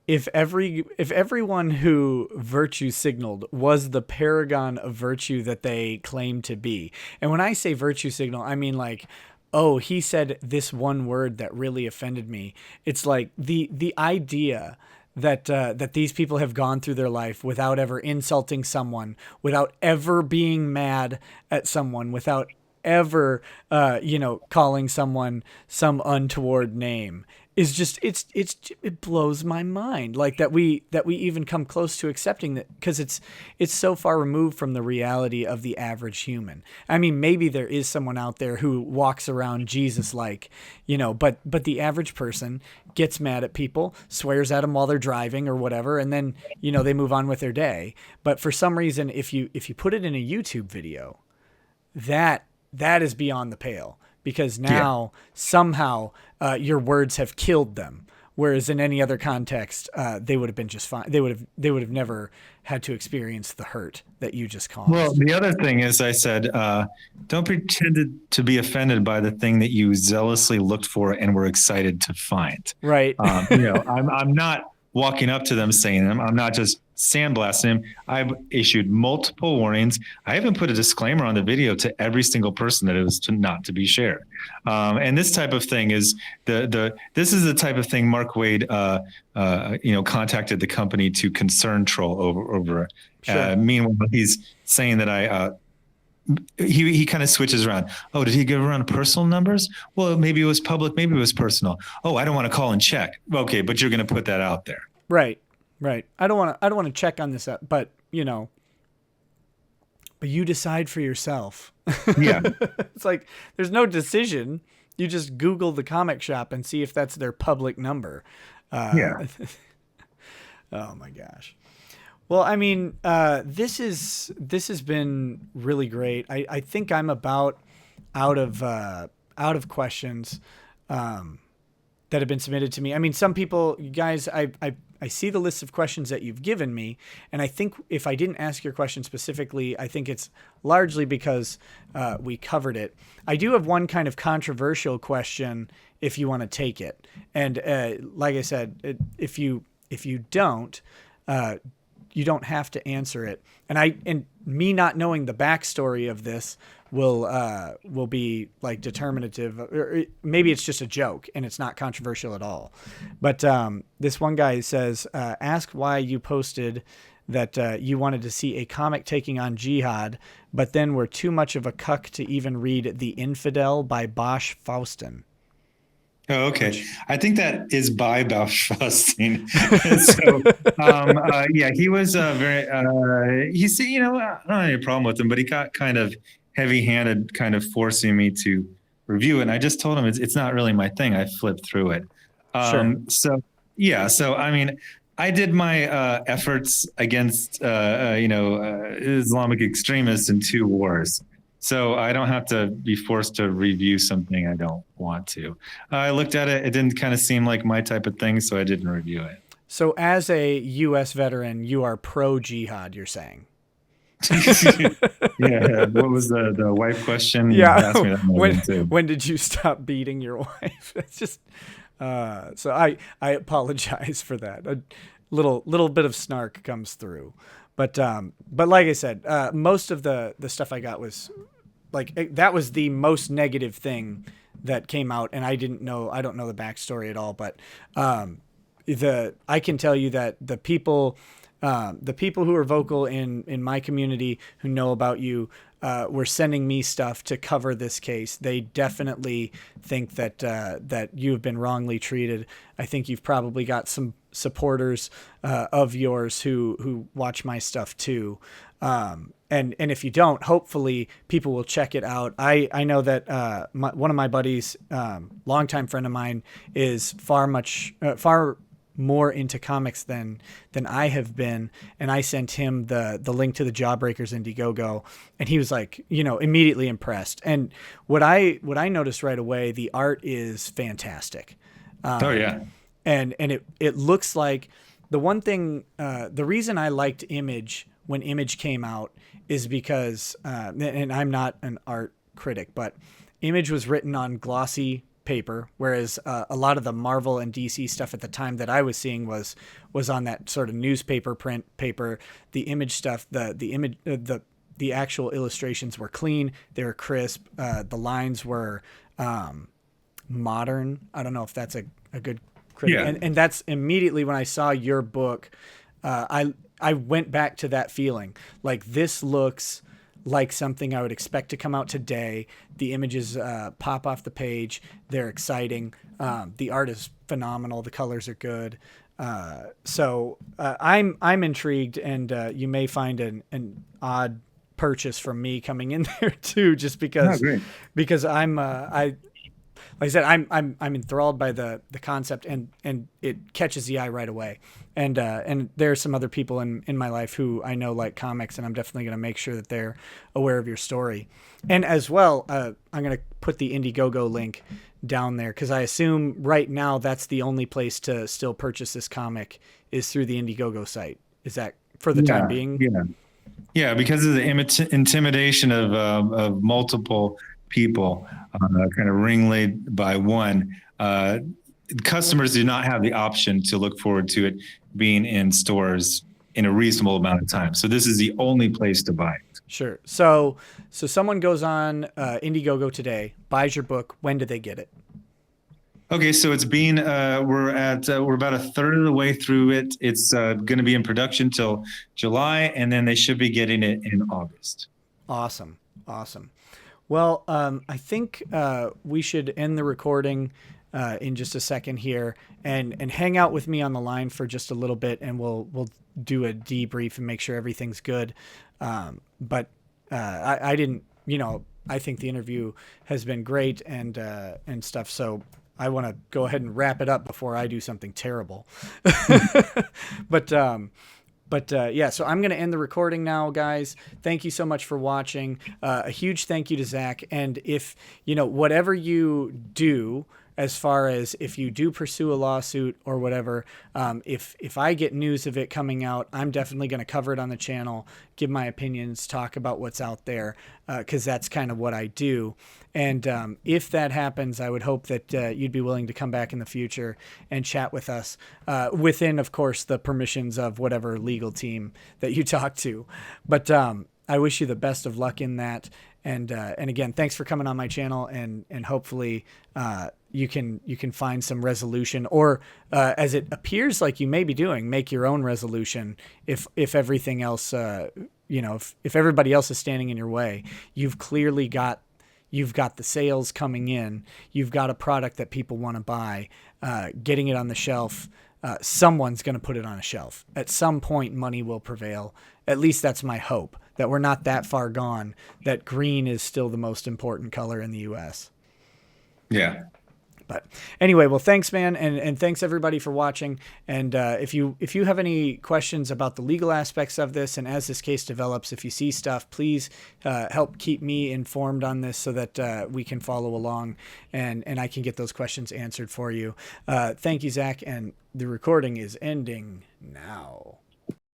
if everyone who virtue signaled was the paragon of virtue that they claim to be, and when I say virtue signal, I mean like, oh, he said this one word that really offended me. It's like the idea that these people have gone through their life without ever insulting someone, without ever being mad at someone, without ever calling someone some untoward name is just it blows my mind, like that we even come close to accepting that, because it's so far removed from the reality of the average human. I mean, maybe there is someone out there who walks around Jesus like, but the average person gets mad at people, swears at them while they're driving or whatever, and then they move on with their day. But for some reason, if you put it in a YouTube video, that is beyond the pale, because now somehow your words have killed them. Whereas in any other context, they would have been just fine. They would have never had to experience the hurt that you just caused. Well, the other thing is, I said, don't pretend to be offended by the thing that you zealously looked for and were excited to find. Right. I'm not walking up to them saying them. I'm not just sandblasted him. I've issued multiple warnings. I even put a disclaimer on the video to every single person that it was not to be shared. And this type of thing is this is the type of thing Mark Waid, contacted the company to concern troll over. Sure. Meanwhile, he's saying that he kind of switches around. Oh, did he give around personal numbers? Well, maybe it was public, maybe it was personal. Oh, I don't want to call and check. Okay, but you're going to put that out there. Right. I don't want to check on this, but but you decide for yourself. Yeah. It's like there's no decision. You just Google the comic shop and see if that's their public number. Yeah. Oh my gosh. Well, I mean, this has been really great. I think I'm about out of questions that have been submitted to me. I mean, some people, you guys, I see the list of questions that you've given me, and I think if I didn't ask your question specifically, I think it's largely because we covered it. I do have one kind of controversial question if you want to take it. And like I said, if you don't, you don't have to answer it. And me not knowing the backstory of this will be like determinative, or maybe it's just a joke and it's not controversial at all. But this one guy says, ask why you posted that you wanted to see a comic taking on jihad, but then were too much of a cuck to even read The Infidel by Bosch Faustin. Oh, okay. I think that is by Bosch Faustin. So, yeah, he was very, he's, I don't have any problem with him, but he got kind of heavy-handed, kind of forcing me to review it. And I just told him it's not really my thing. I flipped through it. Sure. So, yeah. So, I mean, I did my efforts against, Islamic extremists in 2 wars. So I don't have to be forced to review something I don't want to. I looked at it. It didn't kind of seem like my type of thing, so I didn't review it. So as a U.S. veteran, you are pro-jihad, you're saying? Yeah. What was the wife question? Yeah. When did you stop beating your wife? It's just so I apologize for that. A little bit of snark comes through, but like I said, most of the stuff I got was like that was the most negative thing that came out, and I don't know the backstory at all, but I can tell you that the people who are vocal in my community who know about you were sending me stuff to cover this case. They definitely think that you have been wrongly treated. I think you've probably got some supporters of yours who watch my stuff too. And if you don't, hopefully people will check it out. I know that one of my buddies, longtime friend of mine, is far more into comics than I have been, and I sent him the link to the Jawbreakers Indiegogo, and he was like, immediately impressed. And what I noticed right away, the art is fantastic. Oh yeah. And it looks like the one thing, the reason I liked Image when Image came out is because, and I'm not an art critic, but Image was written on glossy paper, whereas a lot of the Marvel and DC stuff at the time that I was seeing was on that sort of newspaper print paper. The Image stuff, the actual illustrations were clean, they were crisp, the lines were modern. I don't know if that's a good critic. Yeah. And that's immediately when I saw your book, I went back to that feeling. Like, this looks like something I would expect to come out today. The images pop off the page. They're exciting. The art is phenomenal. The colors are good. So I'm intrigued, and you may find an odd purchase from me coming in there too, just because I'm like I said, I'm enthralled by the concept, and it catches the eye right away. And there are some other people in my life who I know like comics, and I'm definitely going to make sure that they're aware of your story. And as well, I'm going to put the Indiegogo link down there, because I assume right now that's the only place to still purchase this comic is through the Indiegogo site. Is that for the time being? Yeah, because of the intimidation of multiple people, kind of ringlead by one. Customers do not have the option to look forward to it being in stores in a reasonable amount of time. So this is the only place to buy it. Sure. So someone goes on Indiegogo today, buys your book. When do they get it? Okay, so it's been we're about a third of the way through it. It's going to be in production till July, and then they should be getting it in August. Awesome. Well, I think we should end the recording in just a second here, and hang out with me on the line for just a little bit, and we'll do a debrief and make sure everything's good. But I didn't, I think the interview has been great and stuff. So I want to go ahead and wrap it up before I do something terrible. But yeah, so I'm going to end the recording now, guys. Thank you so much for watching. A huge thank you to Zach. And if, whatever you do, as far as if you do pursue a lawsuit or whatever, if I get news of it coming out, I'm definitely going to cover it on the channel, give my opinions, talk about what's out there, because that's kind of what I do. And if that happens, I would hope that you'd be willing to come back in the future and chat with us within, of course, the permissions of whatever legal team that you talk to. But I wish you the best of luck in that. And again, thanks for coming on my channel, and hopefully you can find some resolution, or as it appears like you may be doing, make your own resolution. If everything else, if everybody else is standing in your way, you've clearly got the sales coming in. You've got a product that people want to buy. Getting it on the shelf. Someone's going to put it on a shelf. At some point, money will prevail. At least that's my hope, that we're not that far gone, that green is still the most important color in the U.S. Yeah. But anyway, well, thanks, man. And thanks everybody for watching. And if you have any questions about the legal aspects of this, and as this case develops, if you see stuff, please help keep me informed on this so that we can follow along and I can get those questions answered for you. Thank you, Zach. And the recording is ending now.